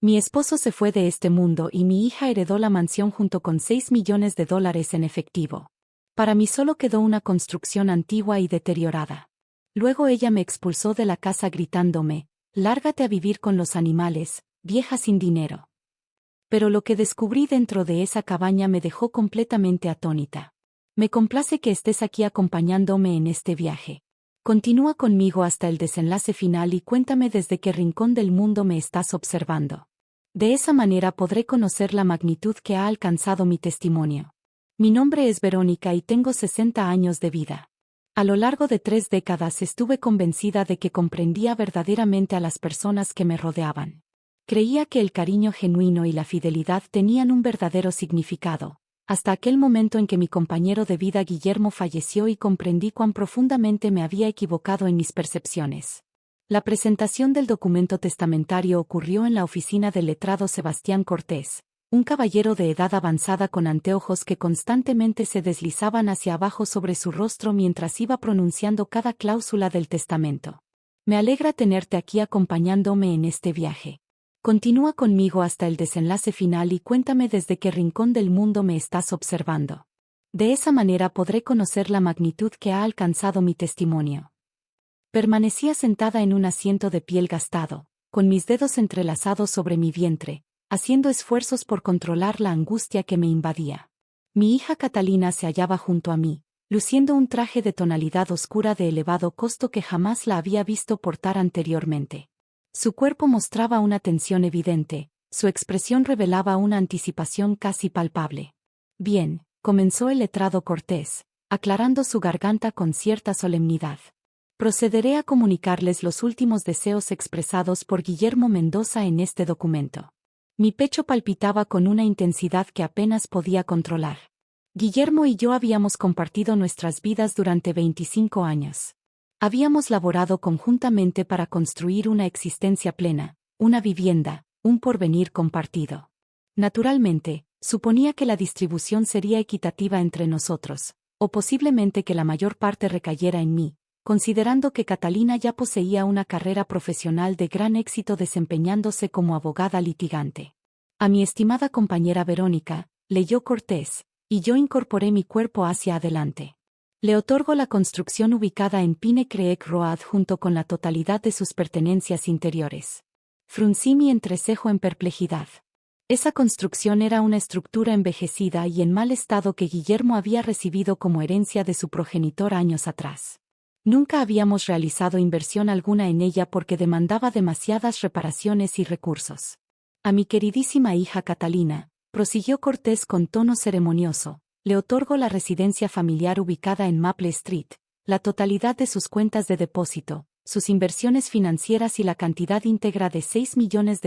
Mi esposo se fue de este mundo y mi hija heredó la mansión junto con $6 millones en efectivo. Para mí solo quedó una construcción antigua y deteriorada. Luego ella me expulsó de la casa gritándome, «Lárgate a vivir con los animales, vieja sin dinero». Pero lo que descubrí dentro de esa cabaña me dejó completamente atónita. Me complace que estés aquí acompañándome en este viaje. Continúa conmigo hasta el desenlace final y cuéntame desde qué rincón del mundo me estás observando. De esa manera podré conocer la magnitud que ha alcanzado mi testimonio. Mi nombre es Verónica y tengo 60 años de vida. A lo largo de 3 décadas estuve convencida de que comprendía verdaderamente a las personas que me rodeaban. Creía que el cariño genuino y la fidelidad tenían un verdadero significado, hasta aquel momento en que mi compañero de vida Guillermo falleció y comprendí cuán profundamente me había equivocado en mis percepciones. La presentación del documento testamentario ocurrió en la oficina del letrado Sebastián Cortés, un caballero de edad avanzada con anteojos que constantemente se deslizaban hacia abajo sobre su rostro mientras iba pronunciando cada cláusula del testamento. Me alegra tenerte aquí acompañándome en este viaje. Continúa conmigo hasta el desenlace final y cuéntame desde qué rincón del mundo me estás observando. De esa manera podré conocer la magnitud que ha alcanzado mi testimonio. Permanecía sentada en un asiento de piel gastado, con mis dedos entrelazados sobre mi vientre, haciendo esfuerzos por controlar la angustia que me invadía. Mi hija Catalina se hallaba junto a mí, luciendo un traje de tonalidad oscura de elevado costo que jamás la había visto portar anteriormente. Su cuerpo mostraba una tensión evidente, su expresión revelaba una anticipación casi palpable. Bien, comenzó el letrado Cortés, aclarando su garganta con cierta solemnidad. Procederé a comunicarles los últimos deseos expresados por Guillermo Mendoza en este documento. Mi pecho palpitaba con una intensidad que apenas podía controlar. Guillermo y yo habíamos compartido nuestras vidas durante 25 años. Habíamos laborado conjuntamente para construir una existencia plena, una vivienda, un porvenir compartido. Naturalmente, suponía que la distribución sería equitativa entre nosotros, o posiblemente que la mayor parte recayera en mí, considerando que Catalina ya poseía una carrera profesional de gran éxito desempeñándose como abogada litigante. A mi estimada compañera Verónica, leyó Cortés, y yo incorporé mi cuerpo hacia adelante. Le otorgo la construcción ubicada en Pine Creek Road junto con la totalidad de sus pertenencias interiores. Fruncí mi entrecejo en perplejidad. Esa construcción era una estructura envejecida y en mal estado que Guillermo había recibido como herencia de su progenitor años atrás. Nunca habíamos realizado inversión alguna en ella porque demandaba demasiadas reparaciones y recursos. A mi queridísima hija Catalina, prosiguió Cortés con tono ceremonioso, le otorgo la residencia familiar ubicada en Maple Street, la totalidad de sus cuentas de depósito, sus inversiones financieras y la cantidad íntegra de $6 millones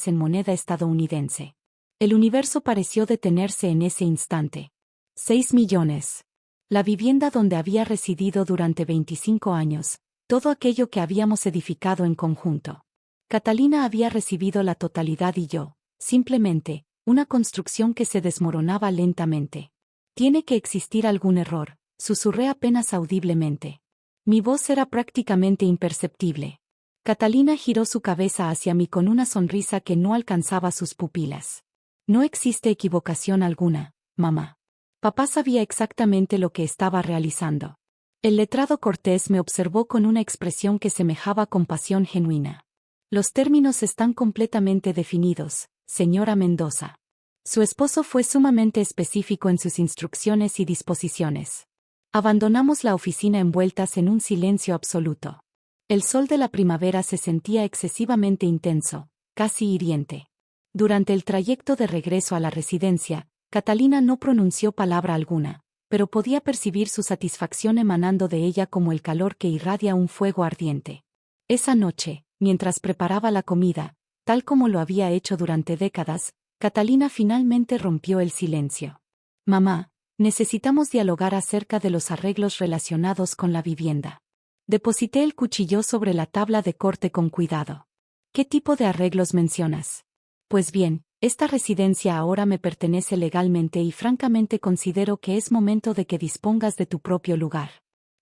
en moneda estadounidense. El universo pareció detenerse en ese instante. 6 millones. La vivienda donde había residido durante 25 años, todo aquello que habíamos edificado en conjunto. Catalina había recibido la totalidad y yo, simplemente, una construcción que se desmoronaba lentamente. Tiene que existir algún error, susurré apenas audiblemente. Mi voz era prácticamente imperceptible. Catalina giró su cabeza hacia mí con una sonrisa que no alcanzaba sus pupilas. No existe equivocación alguna, mamá. Papá sabía exactamente lo que estaba realizando. El letrado Cortés me observó con una expresión que semejaba compasión genuina. Los términos están completamente definidos, señora Mendoza. Su esposo fue sumamente específico en sus instrucciones y disposiciones. Abandonamos la oficina envueltas en un silencio absoluto. El sol de la primavera se sentía excesivamente intenso, casi hiriente. Durante el trayecto de regreso a la residencia, Catalina no pronunció palabra alguna, pero podía percibir su satisfacción emanando de ella como el calor que irradia un fuego ardiente. Esa noche, mientras preparaba la comida, tal como lo había hecho durante décadas, Catalina finalmente rompió el silencio. Mamá, necesitamos dialogar acerca de los arreglos relacionados con la vivienda. Deposité el cuchillo sobre la tabla de corte con cuidado. ¿Qué tipo de arreglos mencionas? Pues bien, esta residencia ahora me pertenece legalmente y francamente considero que es momento de que dispongas de tu propio lugar.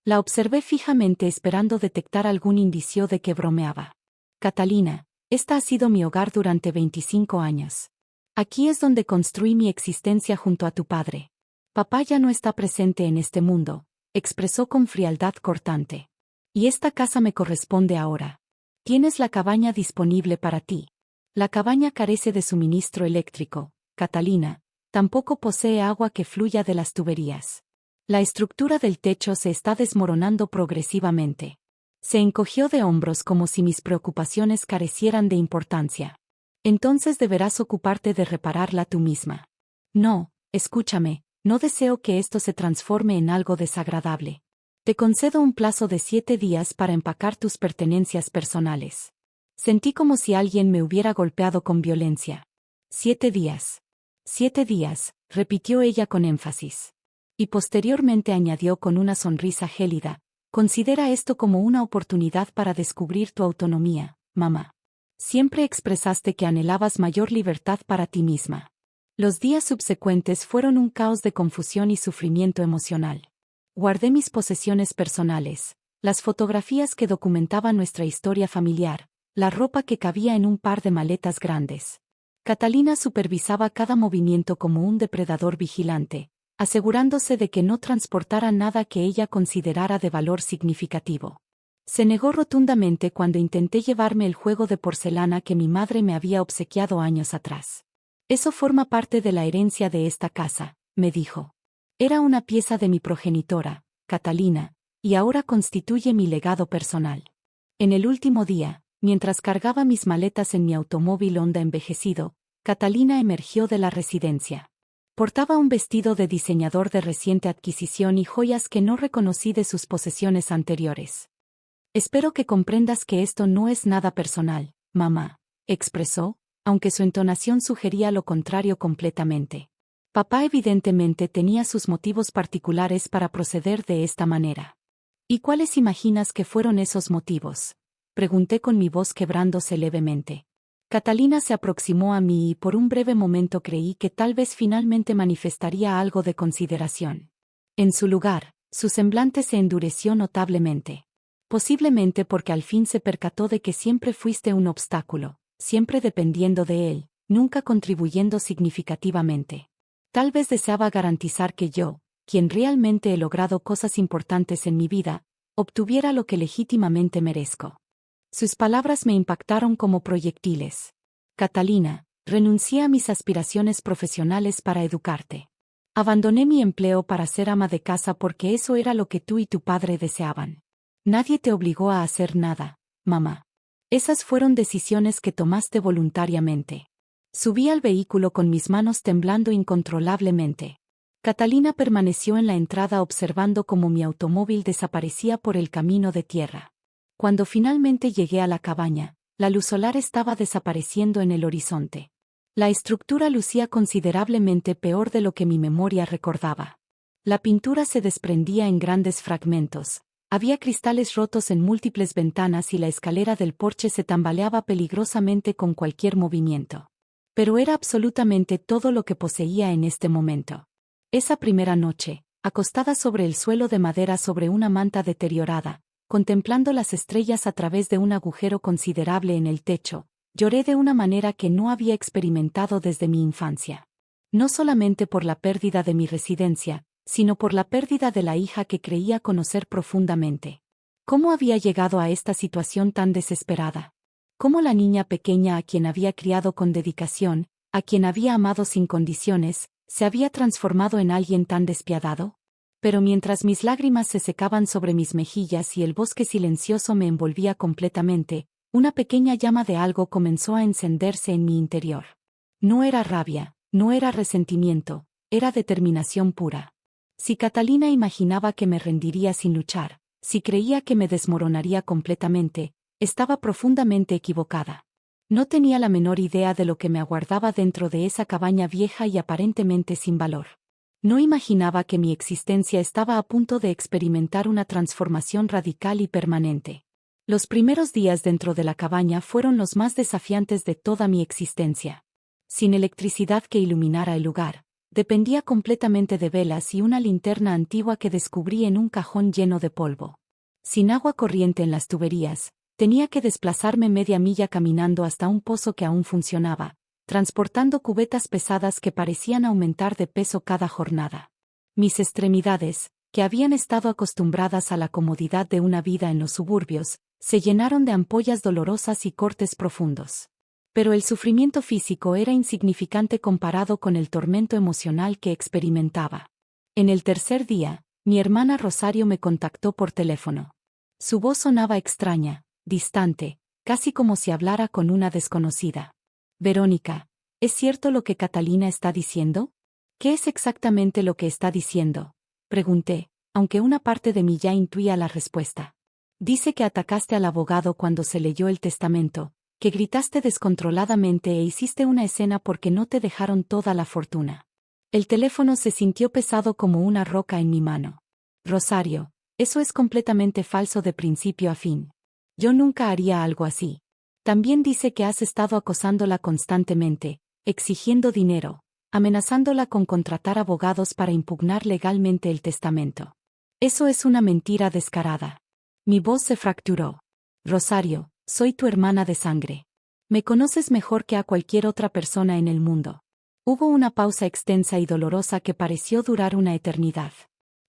La observé fijamente esperando detectar algún indicio de que bromeaba. Catalina, Esta ha sido mi hogar durante 25 años. Aquí es donde construí mi existencia junto a tu padre. Papá ya no está presente en este mundo, expresó con frialdad cortante. Y esta casa me corresponde ahora. Tienes la cabaña disponible para ti. La cabaña carece de suministro eléctrico, Catalina, tampoco posee agua que fluya de las tuberías. La estructura del techo se está desmoronando progresivamente. Se encogió de hombros como si mis preocupaciones carecieran de importancia. Entonces deberás ocuparte de repararla tú misma. No, escúchame, no deseo que esto se transforme en algo desagradable. Te concedo un plazo de 7 días para empacar tus pertenencias personales. Sentí como si alguien me hubiera golpeado con violencia. 7 días. 7 días, repitió ella con énfasis. Y posteriormente añadió con una sonrisa gélida, considera esto como una oportunidad para descubrir tu autonomía, mamá. Siempre expresaste que anhelabas mayor libertad para ti misma. Los días subsecuentes fueron un caos de confusión y sufrimiento emocional. Guardé mis posesiones personales, las fotografías que documentaban nuestra historia familiar, la ropa que cabía en un par de maletas grandes. Catalina supervisaba cada movimiento como un depredador vigilante, asegurándose de que no transportara nada que ella considerara de valor significativo. Se negó rotundamente cuando intenté llevarme el juego de porcelana que mi madre me había obsequiado años atrás. Eso forma parte de la herencia de esta casa, me dijo. Era una pieza de mi progenitora, Catalina, y ahora constituye mi legado personal. En el último día, mientras cargaba mis maletas en mi automóvil Honda envejecido, Catalina emergió de la residencia. Portaba un vestido de diseñador de reciente adquisición y joyas que no reconocí de sus posesiones anteriores. Espero que comprendas que esto no es nada personal, mamá, expresó, aunque su entonación sugería lo contrario completamente. Papá evidentemente tenía sus motivos particulares para proceder de esta manera. ¿Y cuáles imaginas que fueron esos motivos?, pregunté con mi voz quebrándose levemente. Catalina se aproximó a mí y por un breve momento creí que tal vez finalmente manifestaría algo de consideración. En su lugar, su semblante se endureció notablemente. Posiblemente porque al fin se percató de que siempre fuiste un obstáculo, siempre dependiendo de él, nunca contribuyendo significativamente. Tal vez deseaba garantizar que yo, quien realmente he logrado cosas importantes en mi vida, obtuviera lo que legítimamente merezco. Sus palabras me impactaron como proyectiles. Catalina, renuncié a mis aspiraciones profesionales para educarte. Abandoné mi empleo para ser ama de casa porque eso era lo que tú y tu padre deseaban. Nadie te obligó a hacer nada, mamá. Esas fueron decisiones que tomaste voluntariamente. Subí al vehículo con mis manos temblando incontrolablemente. Catalina permaneció en la entrada observando cómo mi automóvil desaparecía por el camino de tierra. Cuando finalmente llegué a la cabaña, la luz solar estaba desapareciendo en el horizonte. La estructura lucía considerablemente peor de lo que mi memoria recordaba. La pintura se desprendía en grandes fragmentos. Había cristales rotos en múltiples ventanas y la escalera del porche se tambaleaba peligrosamente con cualquier movimiento. Pero era absolutamente todo lo que poseía en este momento. Esa primera noche, acostada sobre el suelo de madera sobre una manta deteriorada, contemplando las estrellas a través de un agujero considerable en el techo, lloré de una manera que no había experimentado desde mi infancia. No solamente por la pérdida de mi residencia, sino por la pérdida de la hija que creía conocer profundamente. ¿Cómo había llegado a esta situación tan desesperada? ¿Cómo la niña pequeña a quien había criado con dedicación, a quien había amado sin condiciones, se había transformado en alguien tan despiadado? Pero mientras mis lágrimas se secaban sobre mis mejillas y el bosque silencioso me envolvía completamente, una pequeña llama de algo comenzó a encenderse en mi interior. No era rabia, no era resentimiento, era determinación pura. Si Catalina imaginaba que me rendiría sin luchar, si creía que me desmoronaría completamente, estaba profundamente equivocada. No tenía la menor idea de lo que me aguardaba dentro de esa cabaña vieja y aparentemente sin valor. No imaginaba que mi existencia estaba a punto de experimentar una transformación radical y permanente. Los primeros días dentro de la cabaña fueron los más desafiantes de toda mi existencia. Sin electricidad que iluminara el lugar, dependía completamente de velas y una linterna antigua que descubrí en un cajón lleno de polvo. Sin agua corriente en las tuberías, Tenía que desplazarme media milla caminando hasta un pozo que aún funcionaba, transportando cubetas pesadas que parecían aumentar de peso cada jornada. Mis extremidades, que habían estado acostumbradas a la comodidad de una vida en los suburbios, se llenaron de ampollas dolorosas y cortes profundos. Pero el sufrimiento físico era insignificante comparado con el tormento emocional que experimentaba. En el tercer día, mi hermana Rosario me contactó por teléfono. Su voz sonaba extraña, distante, casi como si hablara con una desconocida. Verónica, ¿es cierto lo que Catalina está diciendo? ¿Qué es exactamente lo que está diciendo? Pregunté, aunque una parte de mí ya intuía la respuesta. Dice que atacaste al abogado cuando se leyó el testamento, que gritaste descontroladamente e hiciste una escena porque no te dejaron toda la fortuna. El teléfono se sintió pesado como una roca en mi mano. Rosario, eso es completamente falso de principio a fin. Yo nunca haría algo así. También dice que has estado acosándola constantemente, exigiendo dinero, amenazándola con contratar abogados para impugnar legalmente el testamento. Eso es una mentira descarada. Mi voz se fracturó. Rosario, soy tu hermana de sangre. Me conoces mejor que a cualquier otra persona en el mundo. Hubo una pausa extensa y dolorosa que pareció durar una eternidad.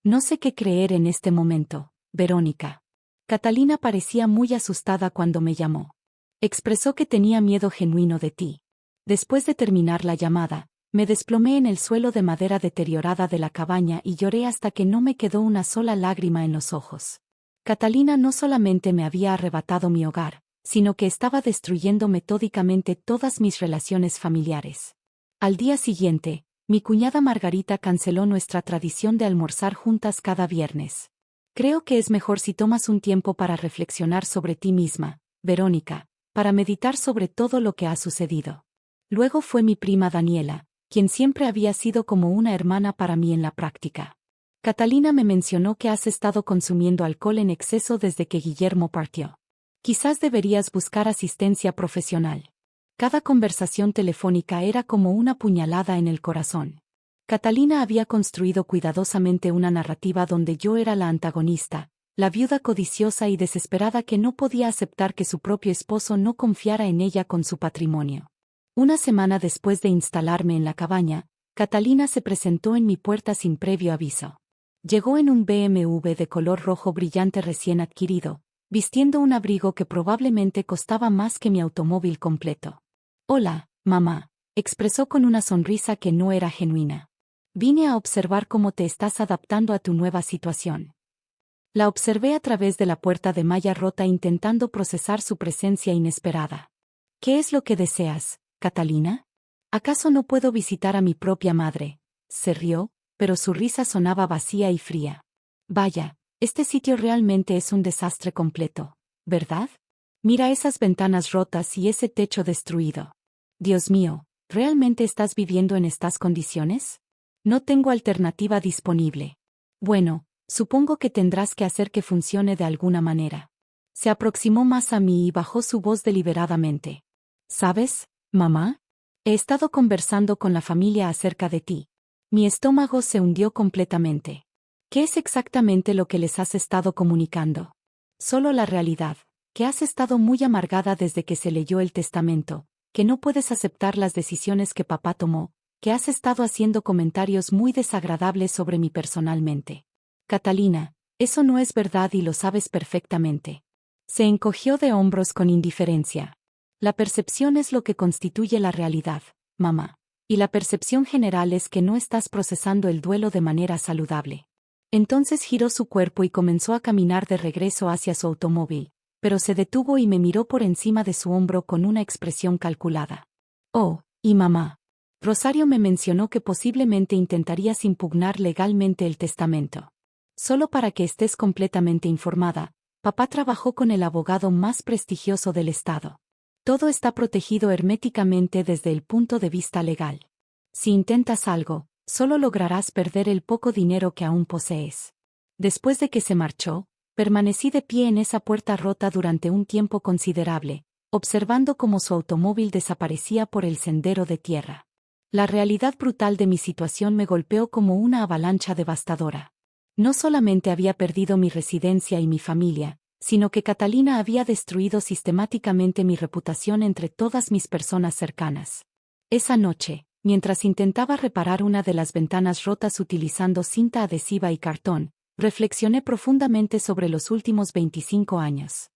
No sé qué creer en este momento, Verónica. Catalina parecía muy asustada cuando me llamó. Expresó que tenía miedo genuino de ti. Después de terminar la llamada, me desplomé en el suelo de madera deteriorada de la cabaña y lloré hasta que no me quedó una sola lágrima en los ojos. Catalina no solamente me había arrebatado mi hogar, sino que estaba destruyendo metódicamente todas mis relaciones familiares. Al día siguiente, mi cuñada Margarita canceló nuestra tradición de almorzar juntas cada viernes. Creo que es mejor si tomas un tiempo para reflexionar sobre ti misma, Verónica, para meditar sobre todo lo que ha sucedido. Luego fue mi prima Daniela, quien siempre había sido como una hermana para mí en la práctica. Catalina me mencionó que has estado consumiendo alcohol en exceso desde que Guillermo partió. Quizás deberías buscar asistencia profesional. Cada conversación telefónica era como una puñalada en el corazón. Catalina había construido cuidadosamente una narrativa donde yo era la antagonista, la viuda codiciosa y desesperada que no podía aceptar que su propio esposo no confiara en ella con su patrimonio. Una semana después de instalarme en la cabaña, Catalina se presentó en mi puerta sin previo aviso. Llegó en un BMW de color rojo brillante recién adquirido, vistiendo un abrigo que probablemente costaba más que mi automóvil completo. «Hola, mamá», expresó con una sonrisa que no era genuina. «Vine a observar cómo te estás adaptando a tu nueva situación». La observé a través de la puerta de malla rota intentando procesar su presencia inesperada. «¿Qué es lo que deseas, Catalina? ¿Acaso no puedo visitar a mi propia madre?», se rió, pero su risa sonaba vacía y fría. «Vaya, este sitio realmente es un desastre completo, ¿verdad? Mira esas ventanas rotas y ese techo destruido. Dios mío, ¿realmente estás viviendo en estas condiciones? No tengo alternativa disponible. Bueno, supongo que tendrás que hacer que funcione de alguna manera». Se aproximó más a mí y bajó su voz deliberadamente. «¿Sabes, mamá? He estado conversando con la familia acerca de ti». Mi estómago se hundió completamente. ¿Qué es exactamente lo que les has estado comunicando? Solo la realidad, que has estado muy amargada desde que se leyó el testamento, que no puedes aceptar las decisiones que papá tomó, que has estado haciendo comentarios muy desagradables sobre mí personalmente. Catalina, eso no es verdad y lo sabes perfectamente. Se encogió de hombros con indiferencia. La percepción es lo que constituye la realidad, mamá. Y la percepción general es que no estás procesando el duelo de manera saludable. Entonces giró su cuerpo y comenzó a caminar de regreso hacia su automóvil, pero se detuvo y me miró por encima de su hombro con una expresión calculada. «Oh, y mamá. Rosario me mencionó que posiblemente intentarías impugnar legalmente el testamento. Solo para que estés completamente informada, papá trabajó con el abogado más prestigioso del estado. Todo está protegido herméticamente desde el punto de vista legal. Si intentas algo, solo lograrás perder el poco dinero que aún posees». Después de que se marchó, permanecí de pie en esa puerta rota durante un tiempo considerable, observando cómo su automóvil desaparecía por el sendero de tierra. La realidad brutal de mi situación me golpeó como una avalancha devastadora. No solamente había perdido mi residencia y mi familia, sino que Catalina había destruido sistemáticamente mi reputación entre todas mis personas cercanas. Esa noche, mientras intentaba reparar una de las ventanas rotas utilizando cinta adhesiva y cartón, reflexioné profundamente sobre los últimos 25 años.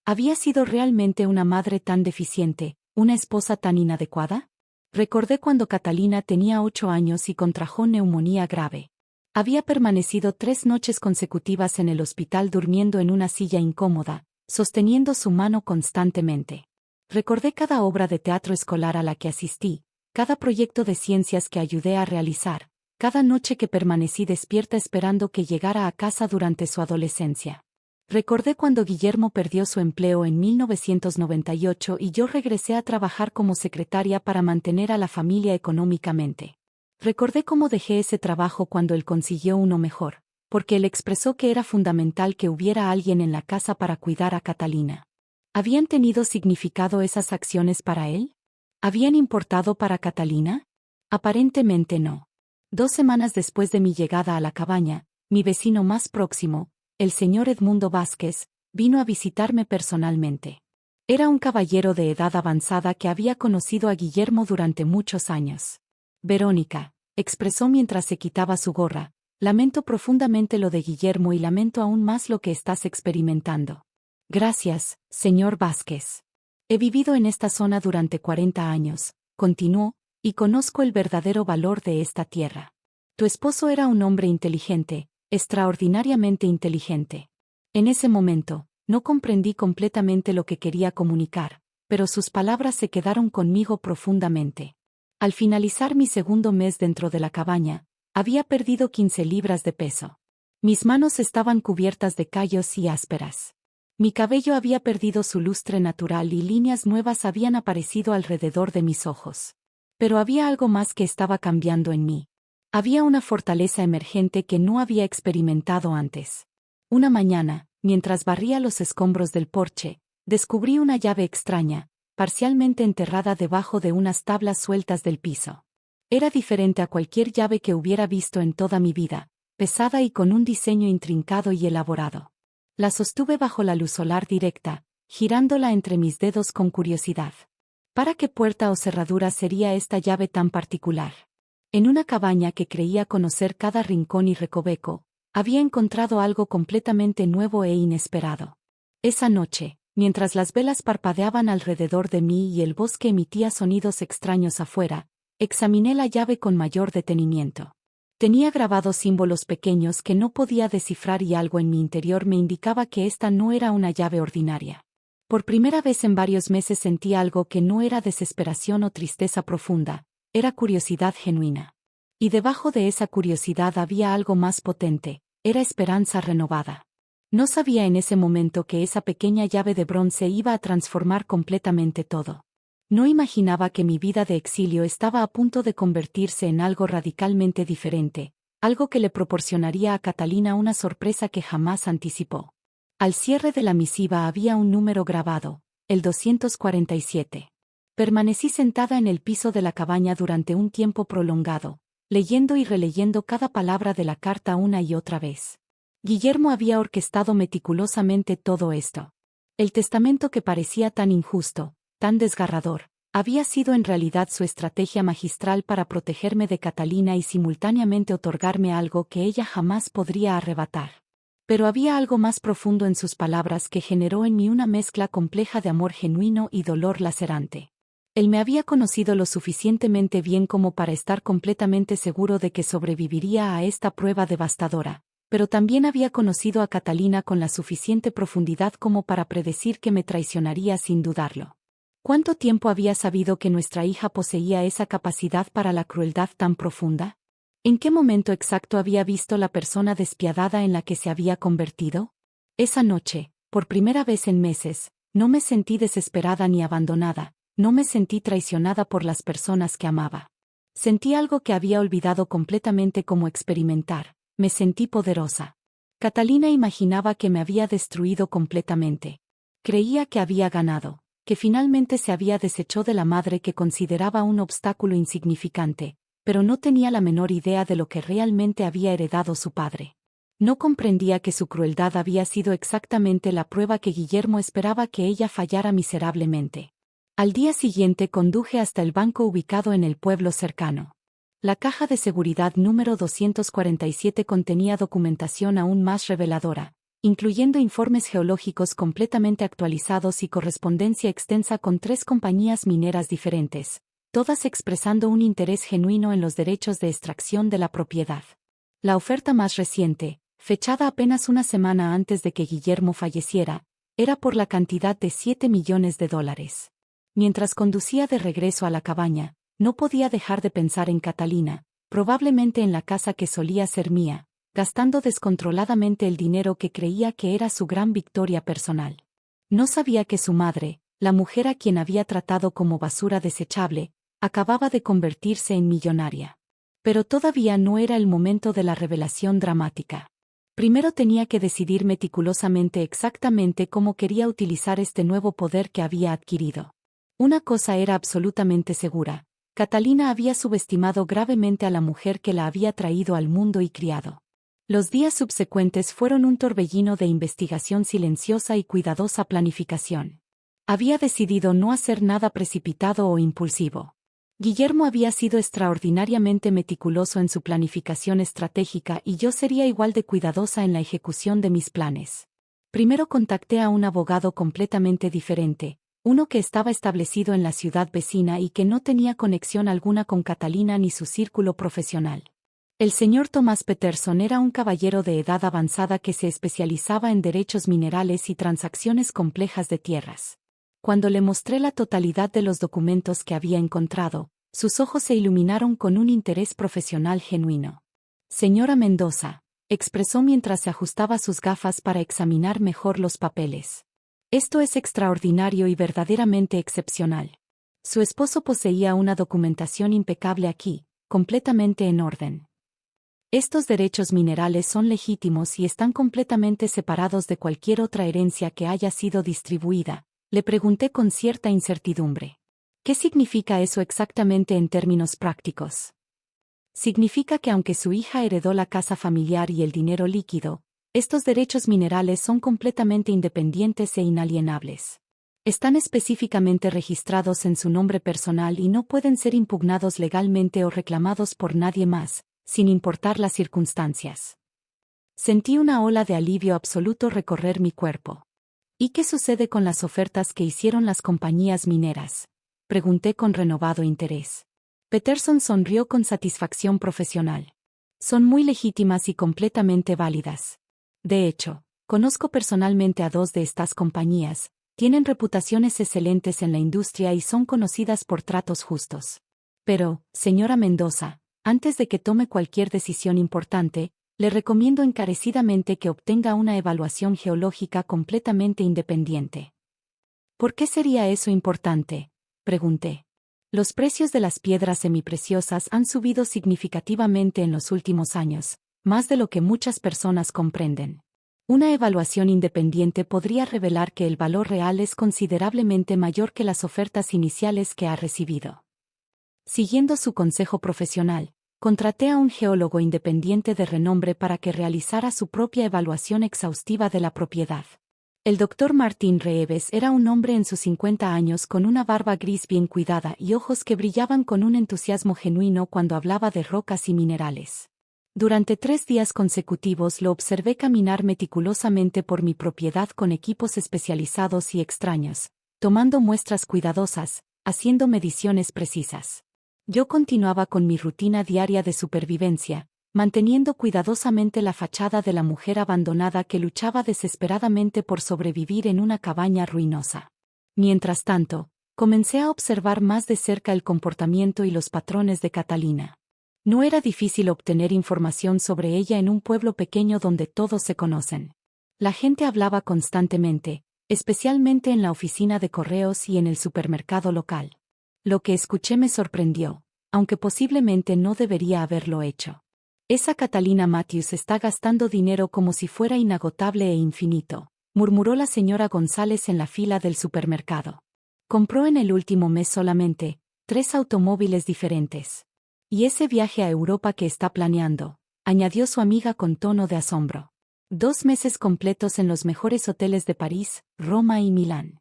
¿Había sido realmente una madre tan deficiente, una esposa tan inadecuada? Recordé cuando Catalina tenía 8 años y contrajo neumonía grave. Había permanecido 3 noches consecutivas en el hospital durmiendo en una silla incómoda, sosteniendo su mano constantemente. Recordé cada obra de teatro escolar a la que asistí, cada proyecto de ciencias que ayudé a realizar, cada noche que permanecí despierta esperando que llegara a casa durante su adolescencia. Recordé cuando Guillermo perdió su empleo en 1998 y yo regresé a trabajar como secretaria para mantener a la familia económicamente. Recordé cómo dejé ese trabajo cuando él consiguió uno mejor, porque él expresó que era fundamental que hubiera alguien en la casa para cuidar a Catalina. ¿Habían tenido significado esas acciones para él? ¿Habían importado para Catalina? Aparentemente no. 2 semanas después de mi llegada a la cabaña, mi vecino más próximo, el señor Edmundo Vázquez, vino a visitarme personalmente. Era un caballero de edad avanzada que había conocido a Guillermo durante muchos años. Verónica, expresó mientras se quitaba su gorra, lamento profundamente lo de Guillermo y lamento aún más lo que estás experimentando. Gracias, señor Vázquez. He vivido en esta zona durante 40 años, continuó, y conozco el verdadero valor de esta tierra. Tu esposo era un hombre inteligente, extraordinariamente inteligente. En ese momento, no comprendí completamente lo que quería comunicar, pero sus palabras se quedaron conmigo profundamente. Al finalizar mi segundo mes dentro de la cabaña, había perdido 15 libras de peso. Mis manos estaban cubiertas de callos y ásperas. Mi cabello había perdido su lustre natural y líneas nuevas habían aparecido alrededor de mis ojos. Pero había algo más que estaba cambiando en mí. Había una fortaleza emergente que no había experimentado antes. Una mañana, mientras barría los escombros del porche, descubrí una llave extraña, parcialmente enterrada debajo de unas tablas sueltas del piso. Era diferente a cualquier llave que hubiera visto en toda mi vida, pesada y con un diseño intrincado y elaborado. La sostuve bajo la luz solar directa, girándola entre mis dedos con curiosidad. ¿Para qué puerta o cerradura sería esta llave tan particular? En una cabaña que creía conocer cada rincón y recoveco, había encontrado algo completamente nuevo e inesperado. Esa noche, mientras las velas parpadeaban alrededor de mí y el bosque emitía sonidos extraños afuera, examiné la llave con mayor detenimiento. Tenía grabados símbolos pequeños que no podía descifrar y algo en mi interior me indicaba que esta no era una llave ordinaria. Por primera vez en varios meses sentí algo que no era desesperación o tristeza profunda, era curiosidad genuina. Y debajo de esa curiosidad había algo más potente, era esperanza renovada. No sabía en ese momento que esa pequeña llave de bronce iba a transformar completamente todo. No imaginaba que mi vida de exilio estaba a punto de convertirse en algo radicalmente diferente, algo que le proporcionaría a Catalina una sorpresa que jamás anticipó. Al cierre de la misiva había un número grabado, el 247. Permanecí sentada en el piso de la cabaña durante un tiempo prolongado, leyendo y releyendo cada palabra de la carta una y otra vez. Guillermo había orquestado meticulosamente todo esto. El testamento que parecía tan injusto, tan desgarrador, había sido en realidad su estrategia magistral para protegerme de Catalina y simultáneamente otorgarme algo que ella jamás podría arrebatar. Pero había algo más profundo en sus palabras que generó en mí una mezcla compleja de amor genuino y dolor lacerante. Él me había conocido lo suficientemente bien como para estar completamente seguro de que sobreviviría a esta prueba devastadora, pero también había conocido a Catalina con la suficiente profundidad como para predecir que me traicionaría sin dudarlo. ¿Cuánto tiempo había sabido que nuestra hija poseía esa capacidad para la crueldad tan profunda? ¿En qué momento exacto había visto la persona despiadada en la que se había convertido? Esa noche, por primera vez en meses, no me sentí desesperada ni abandonada, no me sentí traicionada por las personas que amaba. Sentí algo que había olvidado completamente cómo experimentar, me sentí poderosa. Catalina imaginaba que me había destruido completamente. Creía que había ganado, que finalmente se había deshecho de la madre que consideraba un obstáculo insignificante, pero no tenía la menor idea de lo que realmente había heredado su padre. No comprendía que su crueldad había sido exactamente la prueba que Guillermo esperaba que ella fallara miserablemente. Al día siguiente conduje hasta el banco ubicado en el pueblo cercano. La caja de seguridad número 247 contenía documentación aún más reveladora, incluyendo informes geológicos completamente actualizados y correspondencia extensa con 3 compañías mineras diferentes, todas expresando un interés genuino en los derechos de extracción de la propiedad. La oferta más reciente, fechada apenas una semana antes de que Guillermo falleciera, era por la cantidad de $7 millones. Mientras conducía de regreso a la cabaña, no podía dejar de pensar en Catalina, probablemente en la casa que solía ser mía, gastando descontroladamente el dinero que creía que era su gran victoria personal. No sabía que su madre, la mujer a quien había tratado como basura desechable, acababa de convertirse en millonaria. Pero todavía no era el momento de la revelación dramática. Primero tenía que decidir meticulosamente exactamente cómo quería utilizar este nuevo poder que había adquirido. Una cosa era absolutamente segura: Catalina había subestimado gravemente a la mujer que la había traído al mundo y criado. Los días subsecuentes fueron un torbellino de investigación silenciosa y cuidadosa planificación. Había decidido no hacer nada precipitado o impulsivo. Guillermo había sido extraordinariamente meticuloso en su planificación estratégica y yo sería igual de cuidadosa en la ejecución de mis planes. Primero contacté a un abogado completamente diferente, uno que estaba establecido en la ciudad vecina y que no tenía conexión alguna con Catalina ni su círculo profesional. El señor Thomas Peterson era un caballero de edad avanzada que se especializaba en derechos minerales y transacciones complejas de tierras. Cuando le mostré la totalidad de los documentos que había encontrado, sus ojos se iluminaron con un interés profesional genuino. «Señora Mendoza», expresó mientras se ajustaba sus gafas para examinar mejor los papeles. «Esto es extraordinario y verdaderamente excepcional. Su esposo poseía una documentación impecable aquí, completamente en orden. Estos derechos minerales son legítimos y están completamente separados de cualquier otra herencia que haya sido distribuida», le pregunté con cierta incertidumbre. «¿Qué significa eso exactamente en términos prácticos?» «Significa que aunque su hija heredó la casa familiar y el dinero líquido, estos derechos minerales son completamente independientes e inalienables. Están específicamente registrados en su nombre personal y no pueden ser impugnados legalmente o reclamados por nadie más, sin importar las circunstancias». Sentí una ola de alivio absoluto recorrer mi cuerpo. «¿Y qué sucede con las ofertas que hicieron las compañías mineras?», pregunté con renovado interés. Peterson sonrió con satisfacción profesional. «Son muy legítimas y completamente válidas. De hecho, conozco personalmente a 2 de estas compañías, tienen reputaciones excelentes en la industria y son conocidas por tratos justos. Pero, señora Mendoza, antes de que tome cualquier decisión importante, le recomiendo encarecidamente que obtenga una evaluación geológica completamente independiente». «¿Por qué sería eso importante?», pregunté. «Los precios de las piedras semipreciosas han subido significativamente en los últimos años, más de lo que muchas personas comprenden. Una evaluación independiente podría revelar que el valor real es considerablemente mayor que las ofertas iniciales que ha recibido». Siguiendo su consejo profesional, contraté a un geólogo independiente de renombre para que realizara su propia evaluación exhaustiva de la propiedad. El Dr. Martín Reeves era un hombre en sus 50 años con una barba gris bien cuidada y ojos que brillaban con un entusiasmo genuino cuando hablaba de rocas y minerales. Durante 3 días consecutivos lo observé caminar meticulosamente por mi propiedad con equipos especializados y extraños, tomando muestras cuidadosas, haciendo mediciones precisas. Yo continuaba con mi rutina diaria de supervivencia, manteniendo cuidadosamente la fachada de la mujer abandonada que luchaba desesperadamente por sobrevivir en una cabaña ruinosa. Mientras tanto, comencé a observar más de cerca el comportamiento y los patrones de Catalina. No era difícil obtener información sobre ella en un pueblo pequeño donde todos se conocen. La gente hablaba constantemente, especialmente en la oficina de correos y en el supermercado local. Lo que escuché me sorprendió, aunque posiblemente no debería haberlo hecho. «Esa Catalina Matthews está gastando dinero como si fuera inagotable e infinito», murmuró la señora González en la fila del supermercado. «Compró en el último mes solamente 3 automóviles diferentes. Y ese viaje a Europa que está planeando», añadió su amiga con tono de asombro. 2 meses completos en los mejores hoteles de París, Roma y Milán.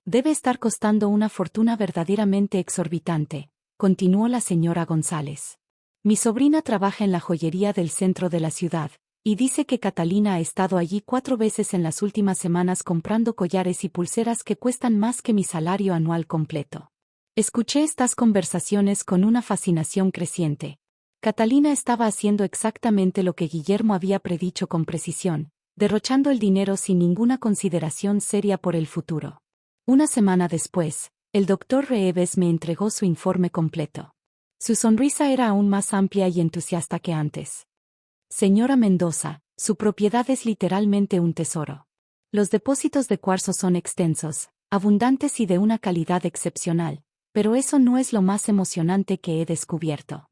Debe estar costando una fortuna verdaderamente exorbitante, continuó la señora González. Mi sobrina trabaja en la joyería del centro de la ciudad, y dice que Catalina ha estado allí 4 veces en las últimas semanas comprando collares y pulseras que cuestan más que mi salario anual completo. Escuché estas conversaciones con una fascinación creciente. Catalina estaba haciendo exactamente lo que Guillermo había predicho con precisión, derrochando el dinero sin ninguna consideración seria por el futuro. Una semana después, el doctor Reeves me entregó su informe completo. Su sonrisa era aún más amplia y entusiasta que antes. Señora Mendoza, su propiedad es literalmente un tesoro. Los depósitos de cuarzo son extensos, abundantes y de una calidad excepcional, pero eso no es lo más emocionante que he descubierto.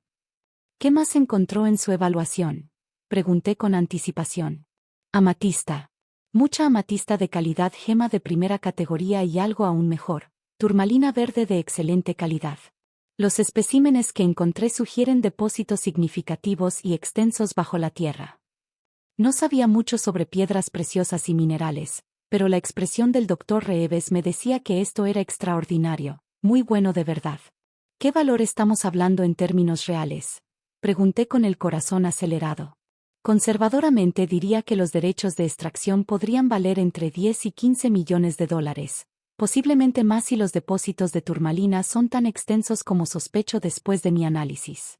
¿Qué más encontró en su evaluación?, pregunté con anticipación. Amatista. Mucha amatista de calidad, gema de primera categoría y algo aún mejor, turmalina verde de excelente calidad. Los especímenes que encontré sugieren depósitos significativos y extensos bajo la tierra. No sabía mucho sobre piedras preciosas y minerales, pero la expresión del doctor Reeves me decía que esto era extraordinario, muy bueno de verdad. ¿Qué valor estamos hablando en términos reales?, pregunté con el corazón acelerado. Conservadoramente diría que los derechos de extracción podrían valer entre 10 y 15 millones de dólares. Posiblemente más si los depósitos de turmalina son tan extensos como sospecho después de mi análisis.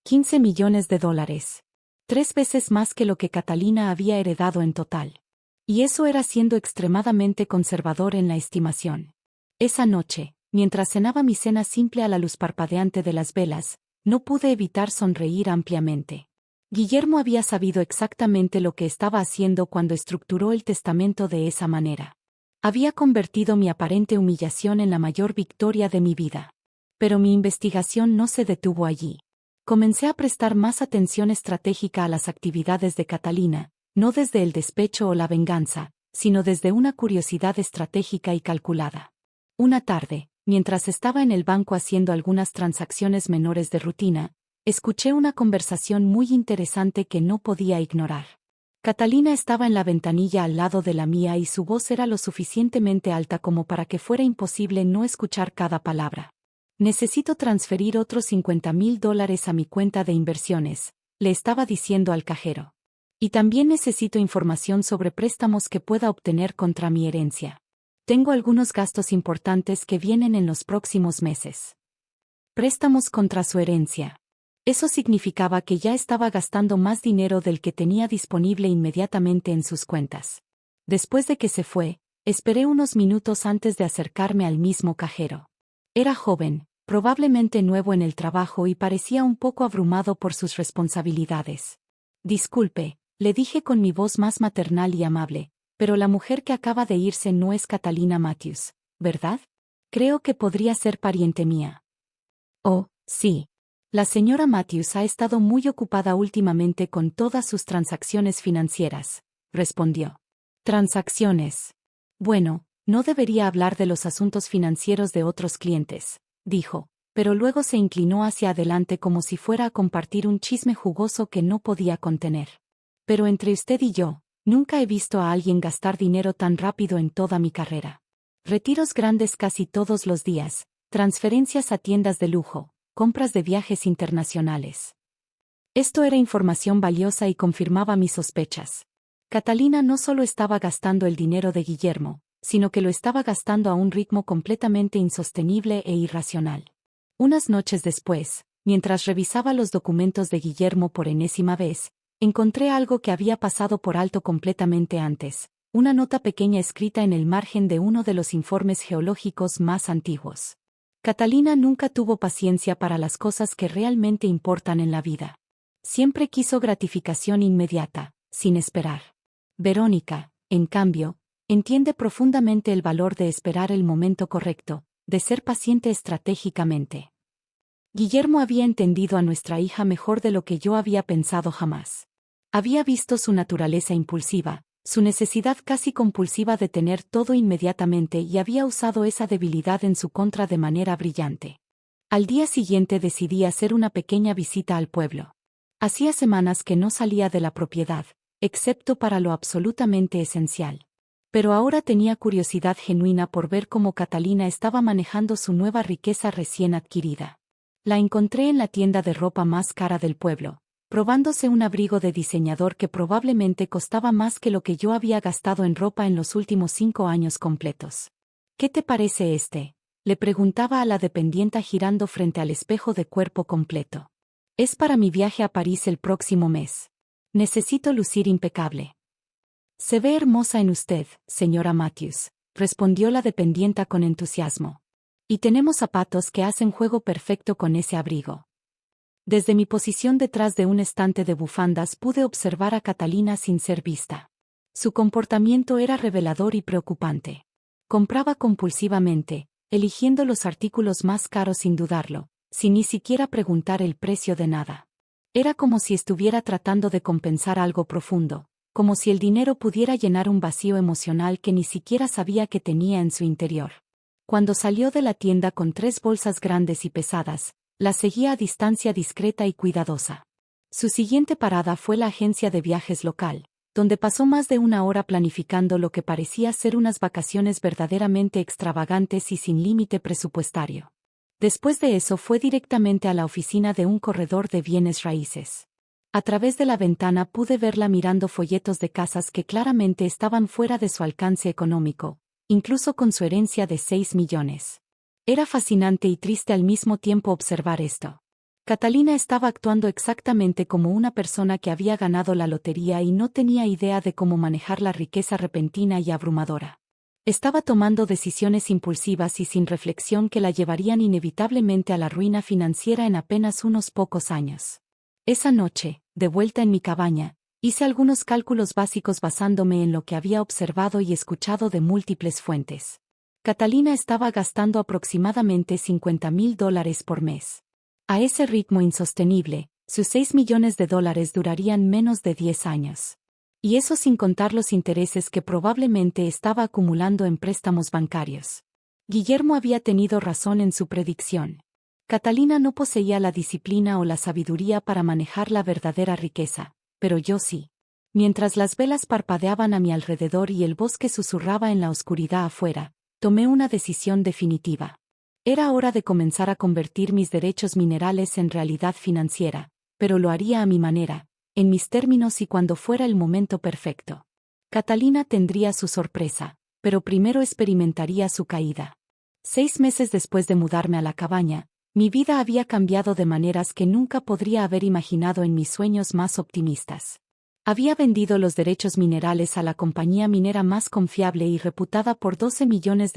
15 millones de dólares. 3 veces más que lo que Catalina había heredado en total. Y eso era siendo extremadamente conservador en la estimación. Esa noche, mientras cenaba mi cena simple a la luz parpadeante de las velas, no pude evitar sonreír ampliamente. Guillermo había sabido exactamente lo que estaba haciendo cuando estructuró el testamento de esa manera. Había convertido mi aparente humillación en la mayor victoria de mi vida. Pero mi investigación no se detuvo allí. Comencé a prestar más atención estratégica a las actividades de Catalina, no desde el despecho o la venganza, sino desde una curiosidad estratégica y calculada. Una tarde, mientras estaba en el banco haciendo algunas transacciones menores de rutina, escuché una conversación muy interesante que no podía ignorar. Catalina estaba en la ventanilla al lado de la mía y su voz era lo suficientemente alta como para que fuera imposible no escuchar cada palabra. Necesito transferir otros $50,000 a mi cuenta de inversiones, le estaba diciendo al cajero. Y también necesito información sobre préstamos que pueda obtener contra mi herencia. Tengo algunos gastos importantes que vienen en los próximos meses. Préstamos contra su herencia. Eso significaba que ya estaba gastando más dinero del que tenía disponible inmediatamente en sus cuentas. Después de que se fue, esperé unos minutos antes de acercarme al mismo cajero. Era joven, probablemente nuevo en el trabajo y parecía un poco abrumado por sus responsabilidades. Disculpe, le dije con mi voz más maternal y amable, pero la mujer que acaba de irse no es Catalina Matthews, ¿verdad? Creo que podría ser pariente mía. Oh, sí. La señora Matthews ha estado muy ocupada últimamente con todas sus transacciones financieras, respondió. Transacciones. Bueno, no debería hablar de los asuntos financieros de otros clientes, dijo, pero luego se inclinó hacia adelante como si fuera a compartir un chisme jugoso que no podía contener. Pero entre usted y yo, nunca he visto a alguien gastar dinero tan rápido en toda mi carrera. Retiros grandes casi todos los días, transferencias a tiendas de lujo, compras de viajes internacionales. Esto era información valiosa y confirmaba mis sospechas. Catalina no solo estaba gastando el dinero de Guillermo, sino que lo estaba gastando a un ritmo completamente insostenible e irracional. Unas noches después, mientras revisaba los documentos de Guillermo por enésima vez, encontré algo que había pasado por alto completamente antes, una nota pequeña escrita en el margen de uno de los informes geológicos más antiguos. Catalina nunca tuvo paciencia para las cosas que realmente importan en la vida. Siempre quiso gratificación inmediata, sin esperar. Verónica, en cambio, entiende profundamente el valor de esperar el momento correcto, de ser paciente estratégicamente. Guillermo había entendido a nuestra hija mejor de lo que yo había pensado jamás. Había visto su naturaleza impulsiva, su necesidad casi compulsiva de tener todo inmediatamente y había usado esa debilidad en su contra de manera brillante. Al día siguiente decidí hacer una pequeña visita al pueblo. Hacía semanas que no salía de la propiedad, excepto para lo absolutamente esencial. Pero ahora tenía curiosidad genuina por ver cómo Catalina estaba manejando su nueva riqueza recién adquirida. La encontré en la tienda de ropa más cara del pueblo, probándose un abrigo de diseñador que probablemente costaba más que lo que yo había gastado en ropa en los últimos 5 años completos. ¿Qué te parece este?, le preguntaba a la dependienta girando frente al espejo de cuerpo completo. Es para mi viaje a París el próximo mes. Necesito lucir impecable. Se ve hermosa en usted, señora Matthews, respondió la dependienta con entusiasmo. Y tenemos zapatos que hacen juego perfecto con ese abrigo. Desde mi posición detrás de un estante de bufandas pude observar a Catalina sin ser vista. Su comportamiento era revelador y preocupante. Compraba compulsivamente, eligiendo los artículos más caros sin dudarlo, sin ni siquiera preguntar el precio de nada. Era como si estuviera tratando de compensar algo profundo, como si el dinero pudiera llenar un vacío emocional que ni siquiera sabía que tenía en su interior. Cuando salió de la tienda con 3 bolsas grandes y pesadas, la seguía a distancia discreta y cuidadosa. Su siguiente parada fue la agencia de viajes local, donde pasó más de 1 hora planificando lo que parecía ser unas vacaciones verdaderamente extravagantes y sin límite presupuestario. Después de eso fue directamente a la oficina de un corredor de bienes raíces. A través de la ventana pude verla mirando folletos de casas que claramente estaban fuera de su alcance económico, incluso con su herencia de 6 millones. Era fascinante y triste al mismo tiempo observar esto. Catalina estaba actuando exactamente como una persona que había ganado la lotería y no tenía idea de cómo manejar la riqueza repentina y abrumadora. Estaba tomando decisiones impulsivas y sin reflexión que la llevarían inevitablemente a la ruina financiera en apenas unos pocos años. Esa noche, de vuelta en mi cabaña, hice algunos cálculos básicos basándome en lo que había observado y escuchado de múltiples fuentes. Catalina estaba gastando aproximadamente $50,000 por mes. A ese ritmo insostenible, sus $6 millones durarían menos de 10 años. Y eso sin contar los intereses que probablemente estaba acumulando en préstamos bancarios. Guillermo había tenido razón en su predicción. Catalina no poseía la disciplina o la sabiduría para manejar la verdadera riqueza, pero yo sí. Mientras las velas parpadeaban a mi alrededor y el bosque susurraba en la oscuridad afuera, tomé una decisión definitiva. Era hora de comenzar a convertir mis derechos minerales en realidad financiera, pero lo haría a mi manera, en mis términos y cuando fuera el momento perfecto. Catalina tendría su sorpresa, pero primero experimentaría su caída. 6 meses después de mudarme a la cabaña, mi vida había cambiado de maneras que nunca podría haber imaginado en mis sueños más optimistas. Había vendido los derechos minerales a la compañía minera más confiable y reputada por $12 millones